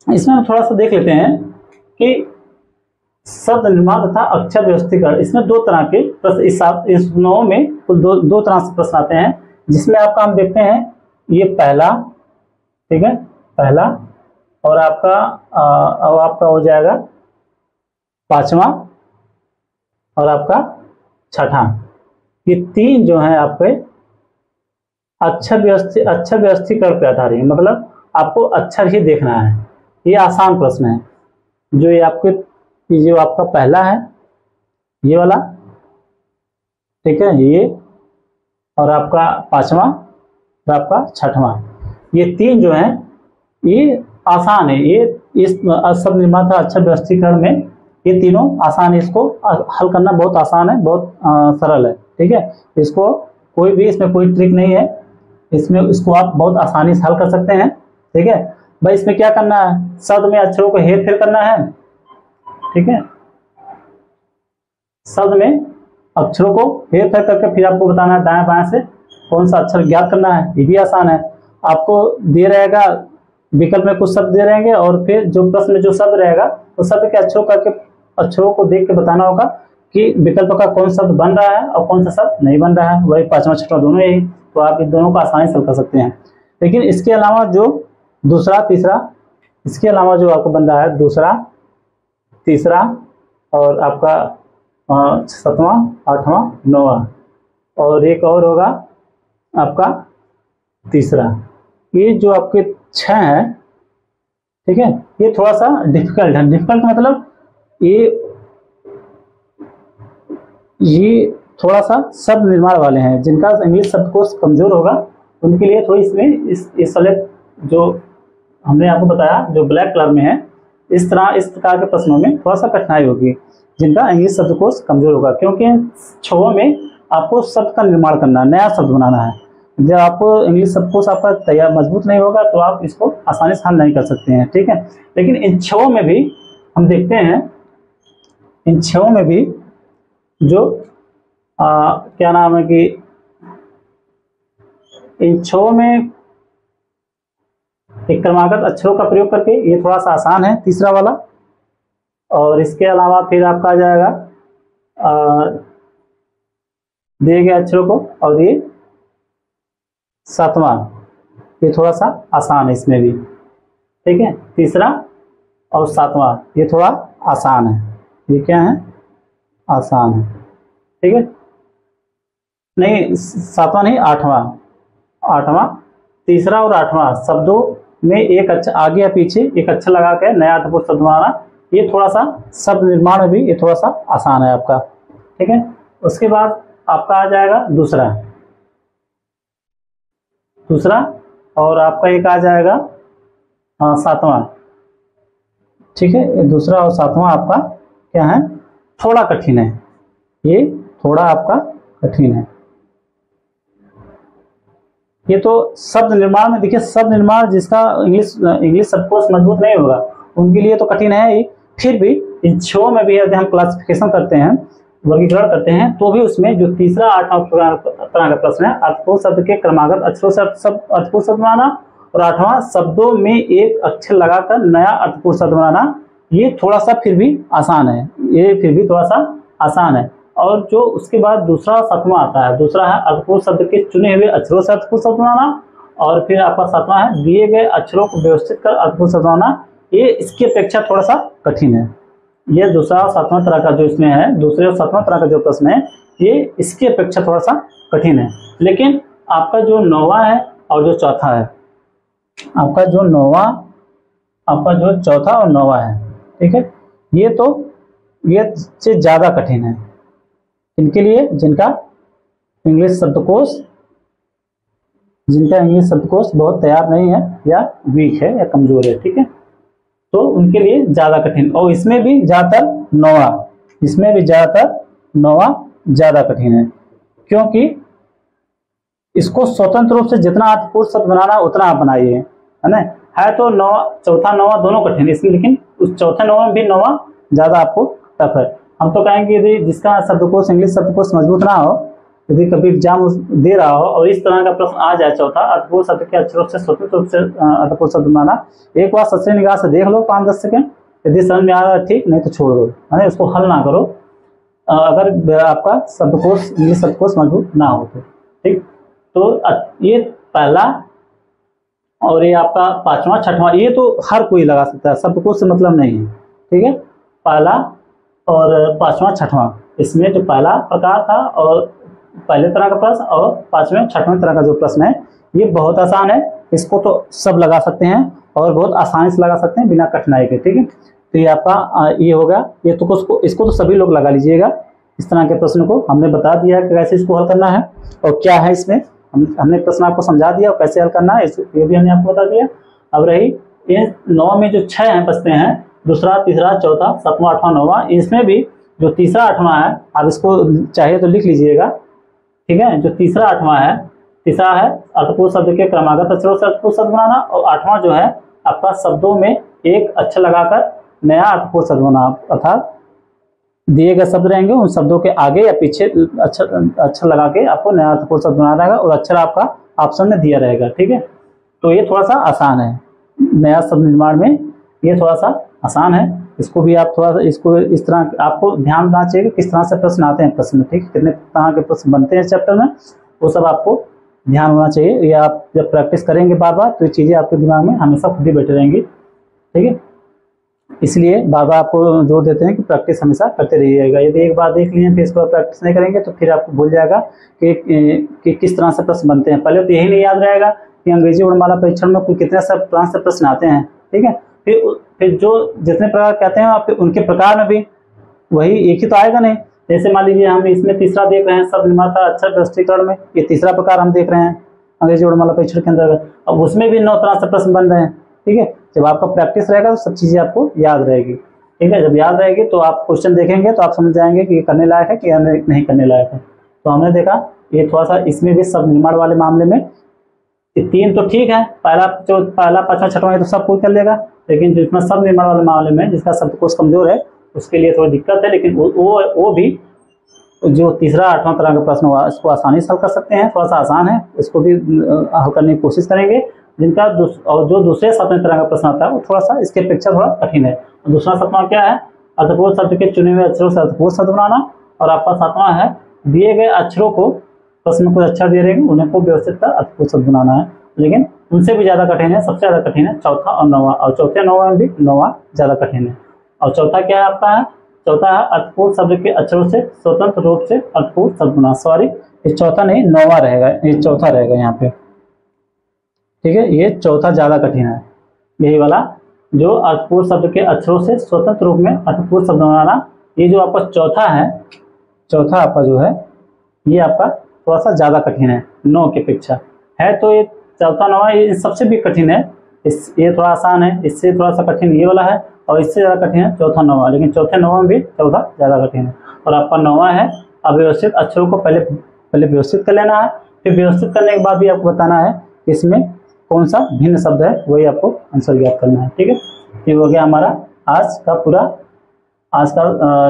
इसमें हम थोड़ा सा देख लेते हैं कि शब्द निर्माण तथा अक्षर व्यवस्थीकरण, इसमें 2 तरह के प्रश्न इस 9 में कुल दो तरह से प्रश्न आते हैं, जिसमें आपका हम देखते हैं ये पहला, ठीक है, पहला और आपका अब आपका हो जाएगा 5वां और आपका 6ठा। ये 3 जो है आपके अक्षर व्यवस्थीकरण पे आधारित, मतलब आपको अक्षर ही देखना है। ये आसान प्रश्न है। जो ये आपके जो आपका पहला है ये वाला, ठीक है, ये और आपका 5वां और आपका 6ठवां, ये 3 जो है ये आसान है। ये इस शब्द निर्माण तथा अक्षर व्यवस्थीकरण में ये तीनों आसान है, इसको हल करना बहुत आसान है, बहुत सरल है। ठीक है, इसको कोई भी इसमें कोई ट्रिक नहीं है, इसको आप बहुत आसानी से हल कर सकते हैं। ठीक है भाई, इसमें क्या करना है, शब्द में अक्षरों को हेर फेर करना है। ठीक है, शब्द में अक्षरों को हेर फेर करके फिर आपको बताना है दाएं बाएं से कौन सा अक्षर ज्ञात करना है, ये भी आसान है। आपको दे रहेगा विकल्प में कुछ शब्द दे रहेंगे और फिर जो प्रश्न में जो शब्द रहेगा उस शब्द के अक्षरों को देख के बताना होगा कि विकल्प का कौन शब्द बन रहा है और कौन सा शब्द नहीं बन रहा है। वही 5वां 6वां दोनों यही, तो आप इन दोनों को आसानी से हल कर सकते हैं। लेकिन इसके अलावा जो दूसरा तीसरा, इसके अलावा जो आपको बन रहा है दूसरा तीसरा और आपका 7वां 8वां 9वां और एक और होगा आपका तीसरा, ये जो आपके 6 है, ठीक है, ये थोड़ा सा डिफिकल्ट है। डिफिकल्ट मतलब ये थोड़ा सा शब्द निर्माण वाले हैं, जिनका इंग्लिश शब्दकोश कमजोर होगा उनके लिए थोड़ी इसमें इस वाले जो हमने आपको बताया जो ब्लैक कलर में है, इस प्रकार के प्रश्नों में थोड़ा सा कठिनाई होगी जिनका इंग्लिश शब्दकोश कमजोर होगा, क्योंकि 6 में आपको शब्द का निर्माण करना, नया शब्द बनाना है। जब आपको इंग्लिश शब्दकोश आपका तैयार मजबूत नहीं होगा तो आप इसको आसानी से हल नहीं कर सकते हैं। ठीक है, लेकिन इन 6 में भी हम देखते हैं, इन 6 में भी जो क्या नाम है कि इन 6 में एक क्रमागत अक्षरों का प्रयोग करके ये थोड़ा सा आसान है, तीसरा वाला। और इसके अलावा फिर आपका आ जाएगा दिए गए अक्षरों को, और ये 7वां, ये थोड़ा सा आसान है इसमें भी। ठीक है, तीसरा और 7वां ये थोड़ा आसान है, ये क्या है, आसान है। ठीक है, नहीं 7वां नहीं 8वां, तीसरा और 8वां शब्दों में एक अक्षर आगे या पीछे एक अक्षर लगा के नया अर्थपूर्ण शब्द बनाना, ये थोड़ा सा शब्द निर्माण में भी ये थोड़ा सा आसान है आपका। ठीक है। उसके बाद आपका आ जाएगा दूसरा और आपका एक आ जाएगा सातवां, ठीक है। ये दूसरा और सातवां आपका क्या है, थोड़ा कठिन है, ये थोड़ा आपका कठिन है। ये तो शब्द निर्माण में देखिए, शब्द निर्माण जिसका इंग्लिश शब्दकोश मजबूत नहीं होगा उनके लिए तो कठिन है ही, फिर भी इन छो में भी यदि हम क्लासिफिकेशन करते हैं, वर्गीकरण करते हैं, तो भी उसमें जो तीसरा आठवां तरह का प्रश्न है, अर्थपूर्ण शब्द के क्रमागत अक्षरों से अर्थपूर्ण शब्द बनाना, और आठवां शब्दों में एक अक्षर लगाकर नया अर्थपूर्ण शब्द बनाना, ये थोड़ा सा फिर भी आसान है, ये फिर भी थोड़ा सा आसान है। और जो उसके बाद दूसरा सातवां आता है, दूसरा है अर्थपूर्ण शब्द के चुने हुए अक्षरों से अर्थपूर्ण शब्द बनाना, और फिर आपका सातवां है दिए गए अक्षरों को व्यवस्थित कर अर्थपूर्ण शब्द बनाना, ये इसकी अपेक्षा थोड़ा सा कठिन है। ये दूसरा सातवां तरह का जो इसमें है, दूसरे और सातवां तरह का जो प्रश्न है, ये इसकी अपेक्षा थोड़ा सा कठिन है। लेकिन आपका जो नौवां है और जो चौथा है, आपका जो चौथा और नौवां है, ठीक है, ये से ज्यादा कठिन है इनके लिए जिनका इंग्लिश शब्दकोश बहुत तैयार नहीं है या वीक है या कमजोर है, ठीक है, तो उनके लिए ज्यादा कठिन। और इसमें भी ज्यादातर नौवां ज्यादा कठिन है, क्योंकि इसको स्वतंत्र रूप से जितना अर्थपूर्ण शब्द बनाना उतना आप बनाइए, है ना। है तो चौथा नौवां दोनों कठिन, इसमें लेकिन उस चौथे नौवां में भी नौवां ज्यादा आपको टफ है। हम तो कहेंगे यदि जिसका शब्दकोश इंग्लिश शब्दकोश मजबूत ना हो, यदि कभी एग्जाम दे रहा हो और इस तरह का प्रश्न आ जाए, चौथा अर्थपूर्ण शब्द के अक्षरों से स्वतंत्र रूप से अर्थपूर्ण शब्द बनाना, एक बार सच्चे निगाह से देख लो 5-10 सेकंड, यदि समझ में आ रहा है ठीक, नहीं तो छोड़ दो, है ना, इसको हल ना करो अगर आपका शब्दकोश इंग्लिश शब्दकोश मजबूत ना हो तो, ठीक। तो ये पहला और ये आपका पांचवा छठवां, ये तो हर कोई लगा सकता है, शब्दकोश से मतलब नहीं है, ठीक है। पहला और पांचवा छठवां, इसमें जो पहला प्रकार था और पहले तरह का प्रश्न और पांचवें छठवें तरह का जो प्रश्न है, ये बहुत आसान है, इसको तो सब लगा सकते हैं और बहुत आसानी से लगा सकते हैं बिना कठिनाई के, ठीक है। तो ये आपका ये हो गया, ये तो इसको तो सभी लोग लगा लीजिएगा। इस तरह के प्रश्न को हमने बता दिया कि कैसे इसको हल करना है और क्या है इसमें, हमने प्रश्न आपको समझा दिया और कैसे हल करना है ये भी हमने आपको बता दिया। अब रही ये 9 में जो 6 हैं बचते हैं, दूसरा तीसरा चौथा सातवां आठवां नौवां, इसमें भी जो तीसरा आठवां है, आप इसको चाहिए तो लिख लीजिएगा, ठीक है। जो तीसरा है अर्थपूर्ण शब्द के क्रमागत अक्षरों से अर्थपूर्ण शब्द बनाना, और आठवां जो है आपका शब्दों में एक अक्षर लगाकर नया अर्थपूर्ण शब्द बनाना, अर्थात दिए गए शब्द रहेंगे उन शब्दों के आगे या पीछे अक्षर लगा के आपको नया अर्थपूर्ण शब्द बनाना रहेगा और अक्षर आपका ऑप्शन में दिया रहेगा, ठीक है। तो ये थोड़ा सा आसान है, नया शब्द निर्माण में ये थोड़ा सा आसान है। इसको भी आप थोड़ा सा इसको इस तरह आपको ध्यान देना चाहिए कि किस तरह से प्रश्न आते हैं प्रश्न में, ठीक है, कितने तरह के प्रश्न बनते हैं चैप्टर में, वो सब आपको ध्यान होना चाहिए। ये आप जब प्रैक्टिस करेंगे बार बार तो ये चीज़ें आपके दिमाग में हमेशा खुद ही बैठे रहेंगी, ठीक है। इसलिए बार बार आपको जोर देते हैं कि प्रैक्टिस हमेशा करते रहिएगा। यदि एक बार देख लिए फिर इसको प्रैक्टिस नहीं करेंगे तो फिर आपको भूल जाएगा कि किस तरह से प्रश्न बनते हैं। पहले तो यही नहीं याद रहेगा कि अंग्रेजी वर्णमाला परीक्षण में कुल कितने सब तरह से प्रश्न आते हैं, ठीक है। फिर जो जितने प्रकार कहते हैं आप उनके प्रकार में भी वही एक ही तो आएगा नहीं। जैसे मान लीजिए हम इसमें तीसरा देख रहे हैं शब्द निर्माता अक्षर व्यवस्थीकरण में, ये तीसरा प्रकार हम देख रहे हैं अंग्रेजी वर्णमाला परीक्षण के अंतर्गत। अब उसमें भी 9 तरह से प्रश्न बन रहे हैं, ठीक है। जब आपका प्रैक्टिस रहेगा तो सब चीजें आपको याद रहेगी, ठीक है। जब याद रहेगी तो आप क्वेश्चन देखेंगे तो आप समझ जाएंगे कि ये करने लायक है कि नहीं करने लायक है। तो हमने देखा ये थोड़ा सा इसमें भी शब्द निर्माण वाले मामले में 3 तो ठीक है, पहला पांचवा छठवां तो सब कोई कर लेगा, लेकिन जिसमें शब्द निर्माण वाले मामले में जिसका शब्दकोश कमजोर है उसके लिए थोड़ी दिक्कत है। लेकिन वो भी जो तीसरा आठवां तरह का प्रश्न हुआ इसको आसानी से हल कर सकते हैं, थोड़ा सा आसान है, इसको भी हल करने की कोशिश करेंगे। जिनका और जो दूसरे सातवें तरह का प्रश्न आता है वो थोड़ा सा इसके अपेक्षा थोड़ा कठिन है। दूसरा सातवां क्या है, अर्थपूर्ण शब्द के चुने हुए अक्षरों से अर्थपूर्ण शब्द बनाना, और आपका सातवां है दिए गए अक्षरों को, प्रश्न में कुछ अक्षर दिए रहेंगे उन्हें को व्यवस्थित कर अर्थपूर्ण शब्द बनाना है। लेकिन उनसे भी ज्यादा कठिन है, सबसे ज्यादा कठिन है चौथा और नौवां, और चौथे नौवां में भी नौवां ज्यादा कठिन है। और चौथा क्या है आपका है, चौथा है अर्थपूर्ण शब्द के अक्षरों से स्वतंत्र रूप से अर्थपूर्ण शब्द बनाना। सॉरी ये चौथा नहीं नौवां रहेगा, ये चौथा रहेगा यहाँ पे, ठीक है। ये चौथा ज्यादा कठिन है, यही वाला जो अर्थपूर्ण शब्द के अक्षरों से स्वतंत्र रूप में अर्थपूर्ण शब्द बनाना। ये जो आपका चौथा है, चौथा आपका जो है ये आपका थोड़ा सा ज़्यादा कठिन है 9 की अपेक्षा। है तो ये चौथा 9 ये सबसे भी कठिन है। ये थोड़ा आसान है, इससे थोड़ा सा कठिन ये वाला है, और इससे ज़्यादा कठिन है चौथा 9, लेकिन चौथे 9 में भी चौथा ज़्यादा कठिन है। और आपका 9 है अव्यवस्थित अक्षरों को पहले व्यवस्थित कर लेना है, फिर व्यवस्थित करने के बाद भी आपको बताना है इसमें कौन सा भिन्न शब्द है, वही आपको आंसर ज्ञात करना है। ठीक है, ये हो गया हमारा आज का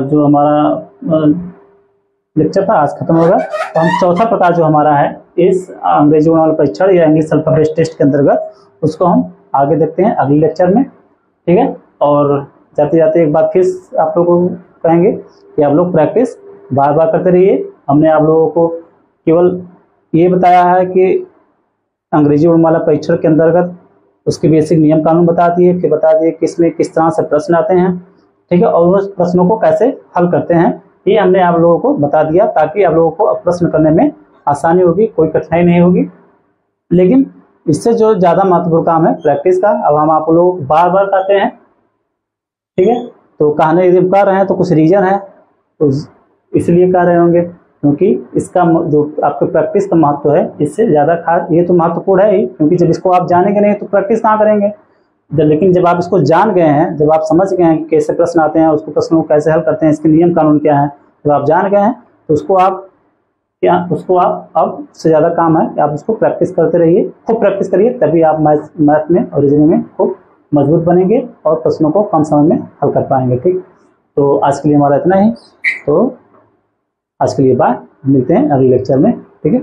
जो हमारा लेक्चर था, आज खत्म होगा। तो हम चौथा प्रकार जो हमारा है इस अंग्रेजी वर्णमाला परीक्षण या इंग्लिश अल्फाबेट टेस्ट के अंतर्गत, उसको हम आगे देखते हैं अगले लेक्चर में। ठीक है, और जाते जाते एक बार फिर आप लोगों को कहेंगे कि आप लोग प्रैक्टिस बार बार करते रहिए। हमने आप लोगों को केवल ये बताया है कि अंग्रेजी वर्णमाला परीक्षण के अंतर्गत उसके बेसिक नियम कानून बता दिए, फिर बता दिए कि इसमें किस तरह से प्रश्न आते हैं। ठीक है, और उस प्रश्नों को कैसे हल करते हैं ये हमने आप लोगों को बता दिया, ताकि आप लोगों को प्रश्न करने में आसानी होगी, कोई कठिनाई नहीं होगी। लेकिन इससे जो ज़्यादा महत्वपूर्ण काम है प्रैक्टिस का, अब हम आप लोग बार बार करते हैं। ठीक है, तो कहने यदि कर रहे हैं तो कुछ रीजन है, तो इसलिए कर रहे होंगे, क्योंकि इसका जो आपके प्रैक्टिस का महत्व है इससे ज़्यादा खास ये तो महत्वपूर्ण है ही, क्योंकि जब इसको आप जानेंगे नहीं तो प्रैक्टिस कहाँ करेंगे। लेकिन जब आप इसको जान गए हैं, जब आप समझ गए हैं कि कैसे प्रश्न आते हैं, उसको प्रश्नों को कैसे हल करते हैं, इसके नियम कानून क्या है, जब आप जान गए हैं तो उसको आप अब से ज़्यादा काम है कि आप उसको प्रैक्टिस करते रहिए, खूब प्रैक्टिस करिए, तभी आप मैथ में और रीजनिंग में खूब मजबूत बनेंगे और प्रश्नों को कम समय में हल कर पाएंगे। ठीक, तो आज के लिए हमारा इतना ही। तो आज के लिए बाय, मिलते हैं अगले लेक्चर में। ठीक है।